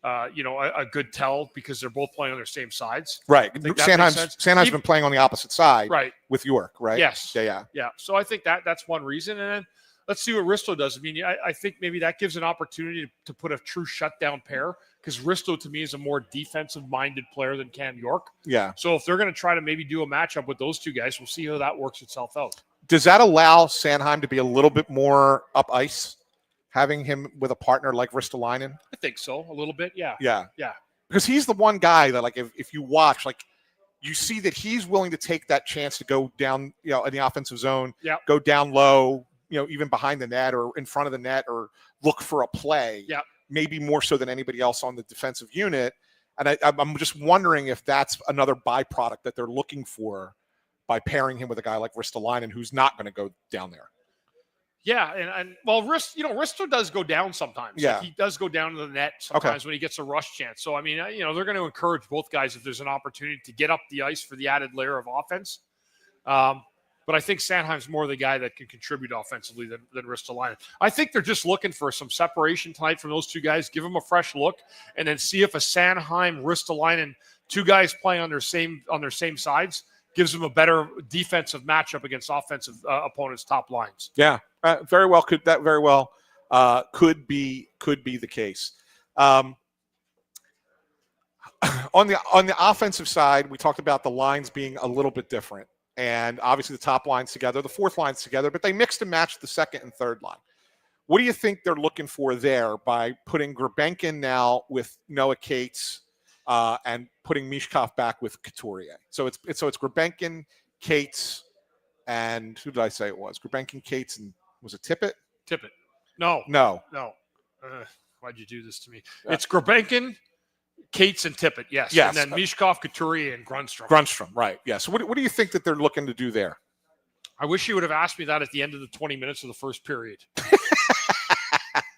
a good tell, because they're both playing on their same sides. Right. Sanheim's been playing on the opposite side, right, with York, right? Yes. Yeah. So I think that's one reason. And then let's see what Risto does. I mean, I think maybe that gives an opportunity to put a true shutdown pair, because Risto to me is a more defensive-minded player than Cam York. Yeah. So if they're going to try to maybe do a matchup with those 2 guys, we'll see how that works itself out. Does that allow Sanheim to be a little bit more up ice, having him with a partner like Ristolainen? I think so, a little bit, yeah. Yeah. Yeah. Because he's the one guy that, like, if you watch, like, you see that he's willing to take that chance to go down, in the offensive zone, go down low, even behind the net or in front of the net, or look for a play, maybe more so than anybody else on the defensive unit. And I'm just wondering if that's another byproduct that they're looking for by pairing him with a guy like Ristolainen, who's not going to go down there. Yeah, and Risto does go down sometimes. Yeah. Like, he does go down to the net sometimes when he gets a rush chance. So, I mean, they're going to encourage both guys if there's an opportunity to get up the ice for the added layer of offense. But I think Sanheim's more the guy that can contribute offensively than Ristolainen. I think they're just looking for some separation tonight from those 2 guys, give them a fresh look, and then see if a Sanheim, Ristolainen, 2 guys playing on their same sides gives them a better defensive matchup against offensive opponents' top lines. Yeah, very well. Could be the case. On the offensive side, we talked about the lines being a little bit different, and obviously the top line's together, the fourth line's together, but they mixed and matched the second and third line. What do you think they're looking for there by putting Grabenkin now with Noah Cates and putting Mishkov back with Couturier? So it's Grabenkin, Cates, and who did I say it was? Grabenkin, Cates, and was it Tippett? Tippett. No. Why'd you do this to me? Yeah. It's Grabenkin, Cates, and Tippett, yes. And then Mishkov, Couturier, and Grundstrom. Right, yeah. So what do you think that they're looking to do there? I wish you would have asked me that at the end of the 20 minutes of the first period.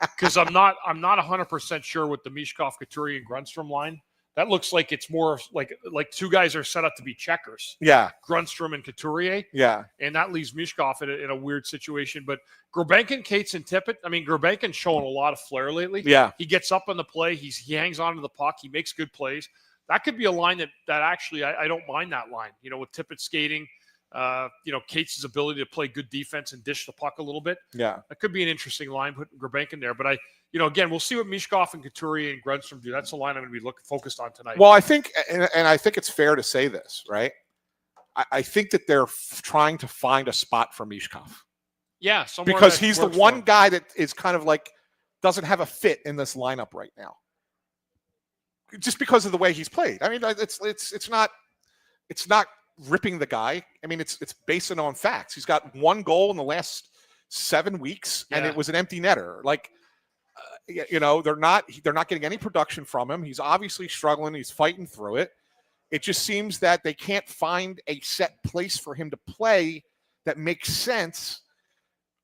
Because I'm not 100% sure with the Mishkov, Couturier, and Grundstrom line. That looks like it's more like 2 guys are set up to be checkers. Yeah. Grundstrom and Couturier. Yeah. And that leaves Mishkov in a weird situation. But Grabenkin, Cates, and Tippett, I mean, Grabenkin's showing a lot of flair lately. Yeah. He gets up on the play. He hangs on to the puck. He makes good plays. That could be a line that actually I don't mind that line. With Tippett skating, Cates' ability to play good defense and dish the puck a little bit. Yeah. That could be an interesting line, putting Grabenkin there. But again, we'll see what Mishkov and Couturier and Grundstrom do. That's the line I'm going to be focused on tonight. Well, I think, and I think it's fair to say this, right? I think that they're trying to find a spot for Mishkov. Yeah, because he's the one guy that is kind of like doesn't have a fit in this lineup right now, just because of the way he's played. I mean, it's not ripping the guy. I mean, it's based on facts. He's got one goal in the last 7 weeks, and it was an empty netter. Like, they're not getting any production from him. He's obviously struggling. He's fighting through it. It just seems that they can't find a set place for him to play that makes sense.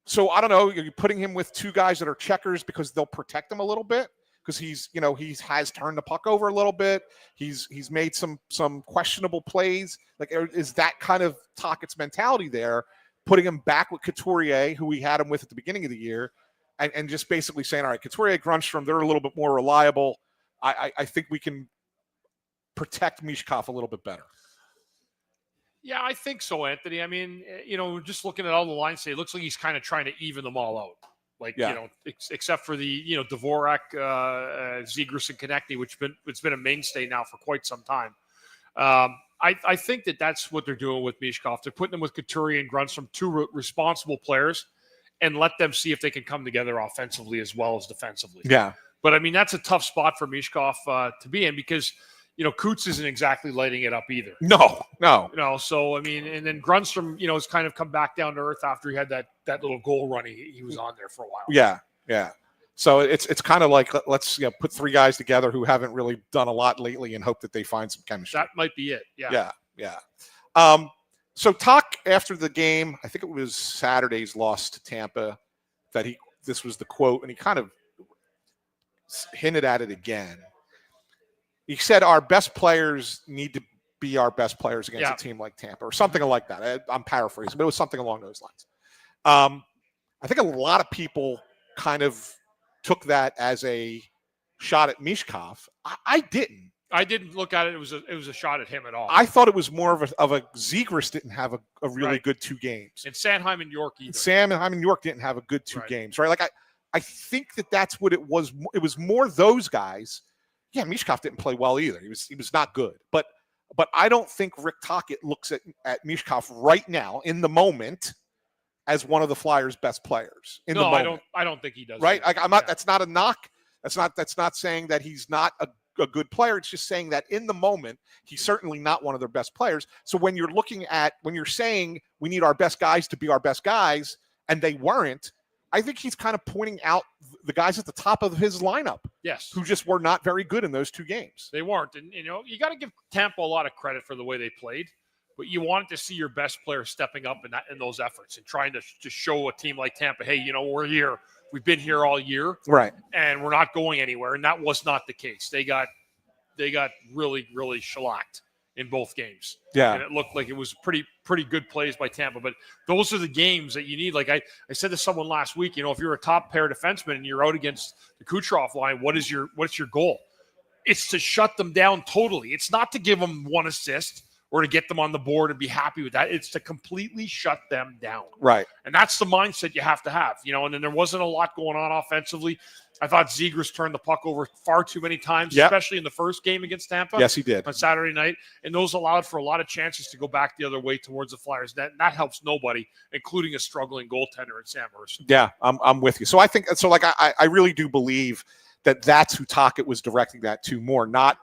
So I don't know. You're putting him with two guys that are checkers because they'll protect him a little bit because he has turned the puck over a little bit. He's made some questionable plays. Like, is that kind of Tockett's mentality there? Putting him back with Couturier, who we had him with at the beginning of the year, and just basically saying, all right, Couturier, Grundstrom, they're a little bit more reliable. I think we can protect Mishkov a little bit better. Yeah, I think so, Anthony. I mean, just looking at all the lines today, it looks like he's kind of trying to even them all out. Like, except for the, Dvorak, Zegras, and Konechny, it's been a mainstay now for quite some time. I think that's what they're doing with Mishkov. They're putting him with Couturier and Grundstrom, two responsible players, and let them see if they can come together offensively as well as defensively. Yeah. But, I mean, that's a tough spot for Mishkov to be in because – Coots isn't exactly lighting it up either. No. So, I mean, and then Grundstrom, has kind of come back down to earth after he had that little goal run. He was on there for a while. Yeah. So it's kind of like, let's put three guys together who haven't really done a lot lately and hope that they find some chemistry. That might be it. Yeah. So talk after the game, I think it was Saturday's loss to Tampa, this was the quote, and he kind of hinted at it again. He said our best players need to be our best players against a team like Tampa or something like that. I'm paraphrasing, but it was something along those lines. I think a lot of people kind of took that as a shot at Mishkov. I didn't. I didn't look at it. It was a shot at him at all. I thought it was more of a Zegras didn't have a really good 2 games. And Sanheim and York either. Sanheim and York didn't have a good 2 games, right? Like I think that's what it was. It was more those guys. Yeah, Mishkov didn't play well either. He was not good. But I don't think Rick Tocchet looks at Mishkov right now in the moment as one of the Flyers' best players. I don't think he does. Right? Like, I'm not. That's not a knock. That's not saying that he's not a good player. It's just saying that in the moment he's certainly not one of their best players. So when you're saying we need our best guys to be our best guys, and they weren't. I think he's kind of pointing out the guys at the top of his lineup. Yes. Who just were not very good in those 2 games. They weren't. And, you got to give Tampa a lot of credit for the way they played. But you wanted to see your best player stepping up in those efforts and trying to show a team like Tampa, hey, we're here. We've been here all year. Right. And we're not going anywhere. And that was not the case. They got really, really shellacked in both games. Yeah. And it looked like it was pretty good plays by Tampa. But those are the games that you need. Like I said to someone last week, if you're a top pair defenseman and you're out against the Kucherov line, what's your goal? It's to shut them down totally. It's not to give them 1 assist or to get them on the board and be happy with that. It's to completely shut them down. Right. And that's the mindset you have to have. And then there wasn't a lot going on offensively. I thought Zegras turned the puck over far too many times, especially in the first game against Tampa. Yes, he did. On Saturday night. And those allowed for a lot of chances to go back the other way towards the Flyers. That helps nobody, including a struggling goaltender in Sam Ersson. Yeah, I'm with you. So I think – so, like, I really do believe that that's who Tocchet was directing that to more, not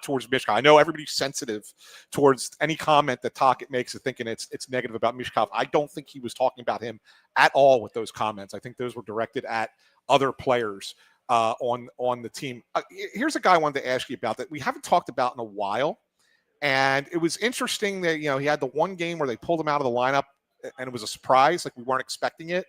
towards Mishkov. I know everybody's sensitive towards any comment that Tocchet makes of thinking it's negative about Mishkov. I don't think he was talking about him at all with those comments. I think those were directed at other players on the team. Here's a guy I wanted to ask you about that we haven't talked about in a while. And it was interesting that, he had the one game where they pulled him out of the lineup and it was a surprise. Like, we weren't expecting it.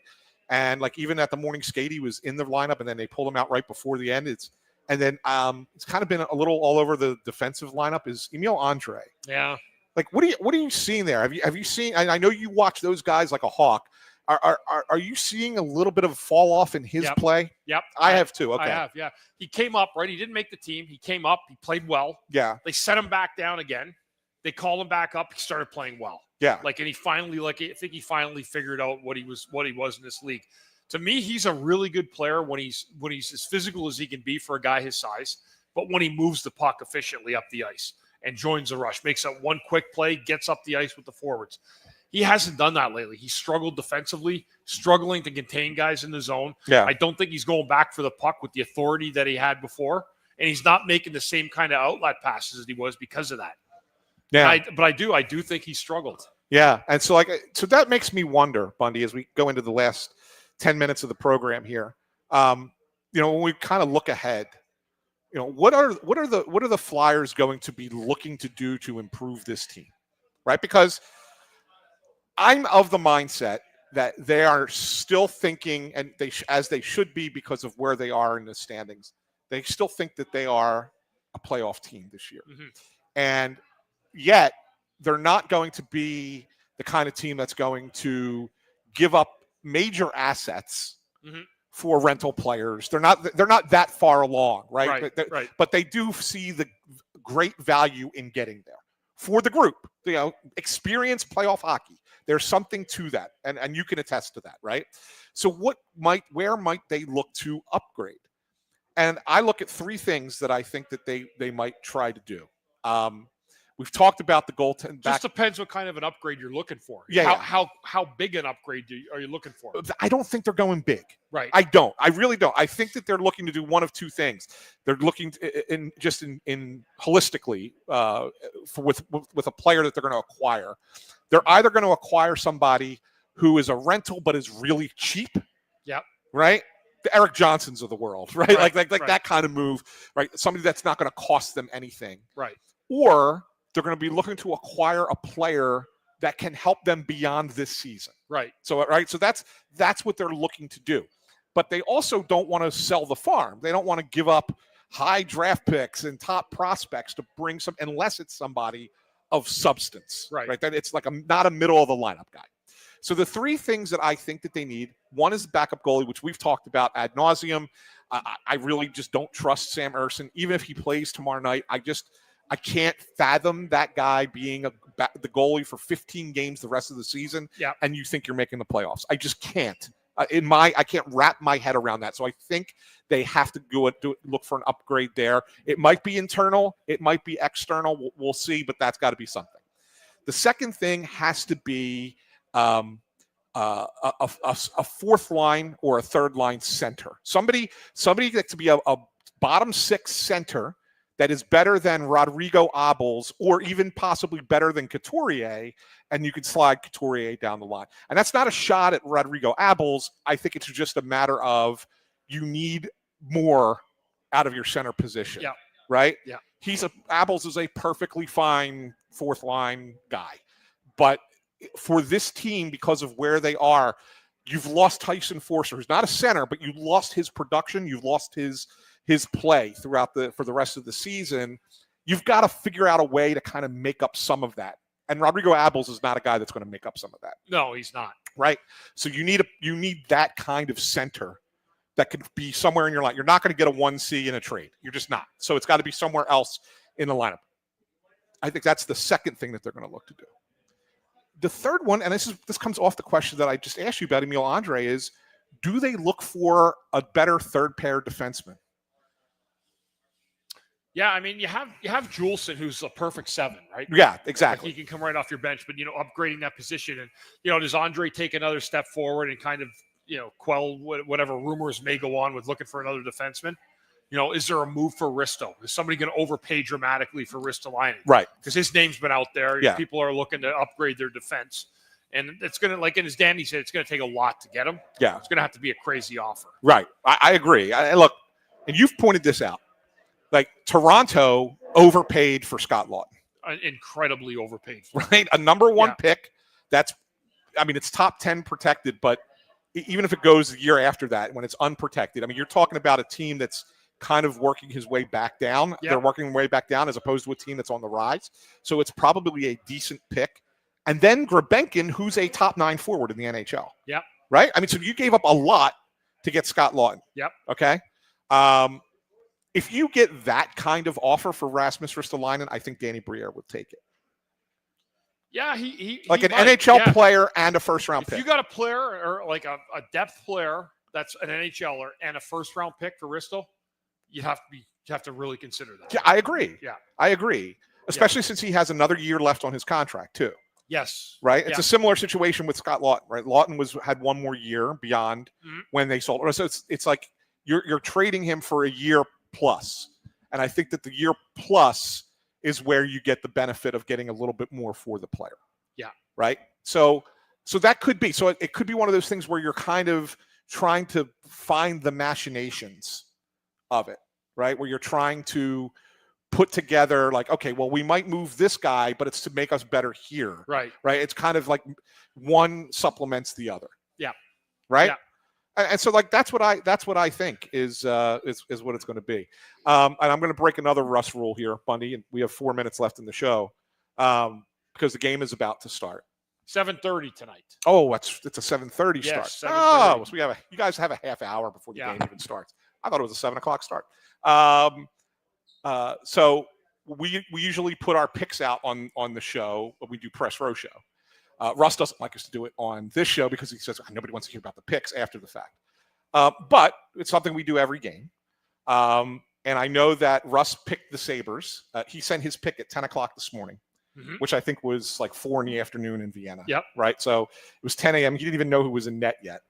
And like, even at the morning skate, he was in the lineup and then they pulled him out right before the end. It's kind of been a little all over the defensive lineup is Emil Andre. Yeah. Like, what are you seeing there? Have you seen, I know you watch those guys like a hawk. Are you seeing a little bit of a fall off in his play? Yep. I have too. Okay. I have, yeah. He came up, right? He didn't make the team. He came up. He played well. Yeah. They set him back down again. They called him back up. He started playing well. Yeah. And he finally, I think he finally figured out what he was in this league. To me, he's a really good player when he's as physical as he can be for a guy his size, but when he moves the puck efficiently up the ice. and joins the rush, makes that one quick play, gets up the ice with the forwards. He hasn't done that lately. He struggled defensively, struggling to contain guys in the zone. Yeah. I don't think he's going back for the puck with the authority that he had before, and he's not making the same kind of outlet passes as he was because of that. Yeah. I do think he struggled. Yeah. And so that makes me wonder, Bundy, as we go into the last 10 minutes of the program here, when we kind of look ahead, what are the Flyers going to be looking to do to improve this team, right? Because I'm of the mindset that they are still thinking, and as they should be because of where they are in the standings, they still think that they are a playoff team this year. Mm-hmm. And yet they're not going to be the kind of team that's going to give up major assets for rental players. They're not that far along, right? Right. But they do see the great value in getting there for the group. Experienced playoff hockey. There's something to that, and you can attest to that, right? So where might they look to upgrade? And I look at three things that I think that they might try to do. We've talked about the goaltender. Just depends what kind of an upgrade you're looking for. Yeah. How big an upgrade are you looking for? I don't think they're going big. Right. I don't. I really don't. I think that they're looking to do one of two things. They're looking in holistically with a player that they're going to acquire. They're either going to acquire somebody who is a rental but is really cheap. Yep. Right. The Eric Johnsons of the world, right? Like that kind of move, right? Somebody that's not going to cost them anything. Right. Or they're going to be looking to acquire a player that can help them beyond this season. Right. So that's what they're looking to do. But they also don't want to sell the farm. They don't want to give up high draft picks and top prospects to bring unless it's somebody of substance. Right. That it's like not a middle of the lineup guy. So the three things that I think that they need, one is the backup goalie, which we've talked about ad nauseum. I really just don't trust Sam Ersson. Even if he plays tomorrow night, I can't fathom that guy being the goalie for 15 games the rest of the season. Yeah. And you think you're making the playoffs. I just can't. I can't wrap my head around that. So I think they have to look for an upgrade there. It might be internal. It might be external. We'll see, but that's got to be something. The second thing has to be a fourth line or a third line center. Somebody that to be a bottom six center that is better than Rodrigo Abels or even possibly better than Couturier, and you can slide Couturier down the line. And that's not a shot at Rodrigo Abels. I think it's just a matter of you need more out of your center position. Yeah. Right? Yeah. Abels is a perfectly fine fourth line guy. But for this team, because of where they are, you've lost Tyson Forster, who's not a center, but you lost his production. You've lost his play for the rest of the season. You've got to figure out a way to kind of make up some of that. And Rodrigo Abels is not a guy that's going to make up some of that. No, he's not. Right. So you need that kind of center that could be somewhere in your line. You're not going to get a 1C in a trade. You're just not. So it's got to be somewhere else in the lineup. I think that's the second thing that they're going to look to do. The third one, and this comes off the question that I just asked you about Emil Andre, is do they look for a better third pair defenseman? Yeah, I mean, you have Juleson, who's a perfect 7, right? Yeah, exactly. Like he can come right off your bench, but upgrading that position, and does Andre take another step forward and kind of quell whatever rumors may go on with looking for another defenseman? Is there a move for Risto? Is somebody going to overpay dramatically for Ristolainen? Right, because his name's been out there. Yeah. People are looking to upgrade their defense, and it's going to, like as Danny said, it's going to take a lot to get him. Yeah, it's going to have to be a crazy offer. Right, I agree. Look, and you've pointed this out. Like Toronto overpaid for Scott Lawton. Incredibly overpaid. Right? A number one pick. It's top 10 protected, but even if it goes the year after that, when it's unprotected, you're talking about a team that's kind of working his way back down. Yeah. They're working their way back down as opposed to a team that's on the rise. So it's probably a decent pick. And then Grebenkin, who's a top 9 forward in the NHL. Yep. Right? So you gave up a lot to get Scott Lawton. Yep. Okay? If you get that kind of offer for Rasmus Ristolainen, I think Danny Briere would take it. Yeah, he like an might. NHL player and a first-round pick. If you got a player or like a depth player that's an NHLer and a first-round pick for Risto, you have to really consider that. Yeah, I agree. Yeah, I agree. especially since he has another year left on his contract too. Yes. Right. It's a similar situation with Scott Lawton. Right. Lawton had one more year beyond when they sold. So it's like you're trading him for a year plus, and I think that the year plus is where you get the benefit of getting a little bit more for the player. Yeah. Right. So that could be. So it could be one of those things where you're kind of trying to find the machinations of it. Right. Where you're trying to put together like, okay, well, we might move this guy, but it's to make us better here. Right. Right. It's kind of like one supplements the other. Yeah. Right. Yeah. And so like that's what I think is what it's going to be. And I'm going to break another Russ rule here, Bundy, and we have 4 minutes left in the show because the game is about to start. 7:30 tonight. Oh, it's a 7:30 start. 7:30. Oh, so you guys have a half hour before the game even starts. I thought it was a 7 o'clock start. So we usually put our picks out on the show when we do press row show. Russ doesn't like us to do it on this show because he says nobody wants to hear about the picks after the fact. But it's something we do every game. And I know that Russ picked the Sabres. He sent his pick at 10 o'clock this morning, which I think was like 4 in the afternoon in Vienna. Yep. Right. So it was 10 a.m. He didn't even know who was in net yet.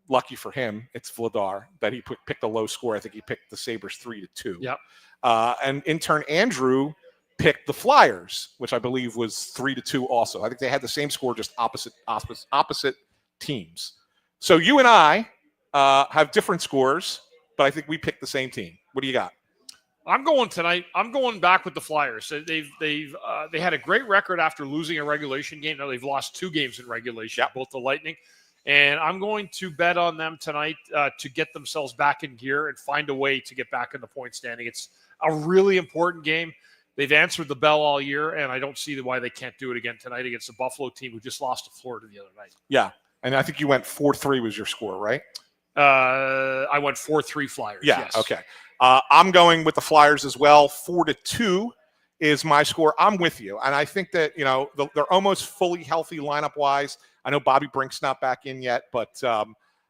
Lucky for him, it's Vladar that he picked a low score. I think he picked the Sabres 3-2. Yep. And intern Andrew picked the Flyers, which I believe was 3-2 also. I think they had the same score, just opposite teams. So you and I have different scores, but I think we picked the same team. What do you got? I'm going tonight. I'm going back with the Flyers. They had a great record after losing a regulation game. Now they've lost 2 games in regulation, both the Lightning. And I'm going to bet on them tonight to get themselves back in gear and find a way to get back in the point standing. It's a really important game. They've answered the bell all year, and I don't see why they can't do it again tonight against the Buffalo team who just lost to Florida the other night. Yeah, and I think you went 4-3 was your score, right? I went 4-3 Flyers. Yeah, yes. Okay. I'm going with the Flyers as well. 4-2 is my score. I'm with you, and I think that they're almost fully healthy lineup-wise. I know Bobby Brink's not back in yet, but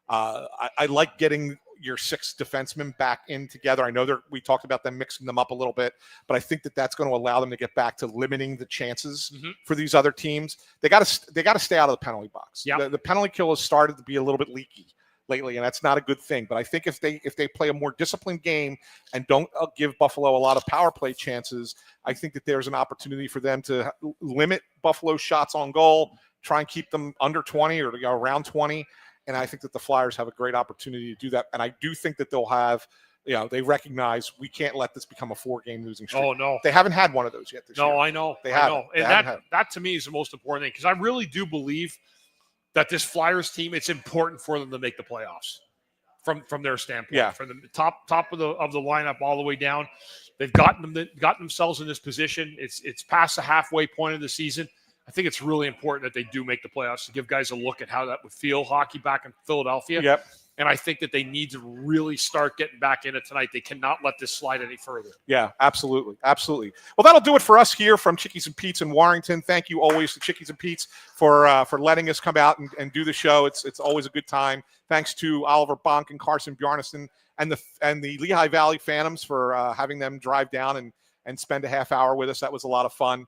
I like getting your 6 defensemen back in together. I know we talked about them mixing them up a little bit, but I think that that's going to allow them to get back to limiting the chances for these other teams. They got to stay out of the penalty box. Yep. The penalty kill has started to be a little bit leaky lately, and that's not a good thing. But I think if they play a more disciplined game and don't give Buffalo a lot of power play chances, I think that there's an opportunity for them to limit Buffalo's shots on goal, try and keep them under 20 or around 20. And I think that the Flyers have a great opportunity to do that. And I do think that they'll have, they recognize we can't let this become a 4-game losing streak. Oh, no. They haven't had one of those yet this year. No, I know. I know. And that to me is the most important thing because I really do believe that this Flyers team, it's important for them to make the playoffs from their standpoint. Yeah. From the top of the lineup all the way down. They've gotten themselves in this position. It's past the halfway point of the season. I think it's really important that they do make the playoffs to give guys a look at how that would feel hockey back in Philadelphia. Yep. And I think that they need to really start getting back in it tonight. They cannot let this slide any further. Yeah, absolutely. Absolutely. Well, that'll do it for us here from Chickies and Pete's in Warrington. Thank you always to Chickies and Pete's for letting us come out and do the show. It's always a good time. Thanks to Oliver Bonk and Carson Bjarnason and the Lehigh Valley Phantoms for having them drive down and spend a half hour with us. That was a lot of fun.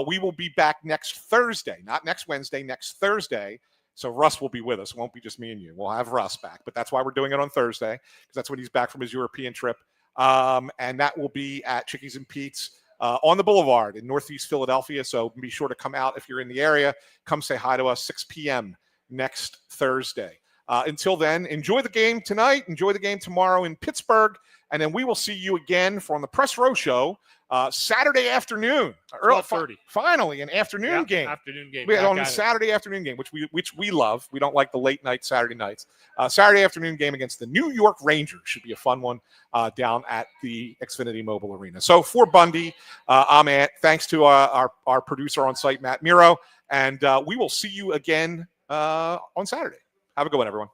We will be back next Thursday, not next Wednesday, next Thursday. So Russ will be with us. It won't be just me and you. We'll have Russ back, but that's why we're doing it on Thursday because that's when he's back from his European trip. And that will be at Chickies and Pete's on the Boulevard in Northeast Philadelphia. So be sure to come out if you're in the area. Come say hi to us 6 p.m. next Thursday. Until then, enjoy the game tonight. Enjoy the game tomorrow in Pittsburgh. And then we will see you again from the Press Row Show Saturday afternoon. 12:30. Finally, an afternoon game. Afternoon game. On a Saturday afternoon game, which we love. We don't like the late night Saturday nights. Saturday afternoon game against the New York Rangers should be a fun one down at the Xfinity Mobile Arena. So for Bundy, I'm Ant. Thanks to our producer on site, Matt Miro. And we will see you again on Saturday. Have a good one, everyone.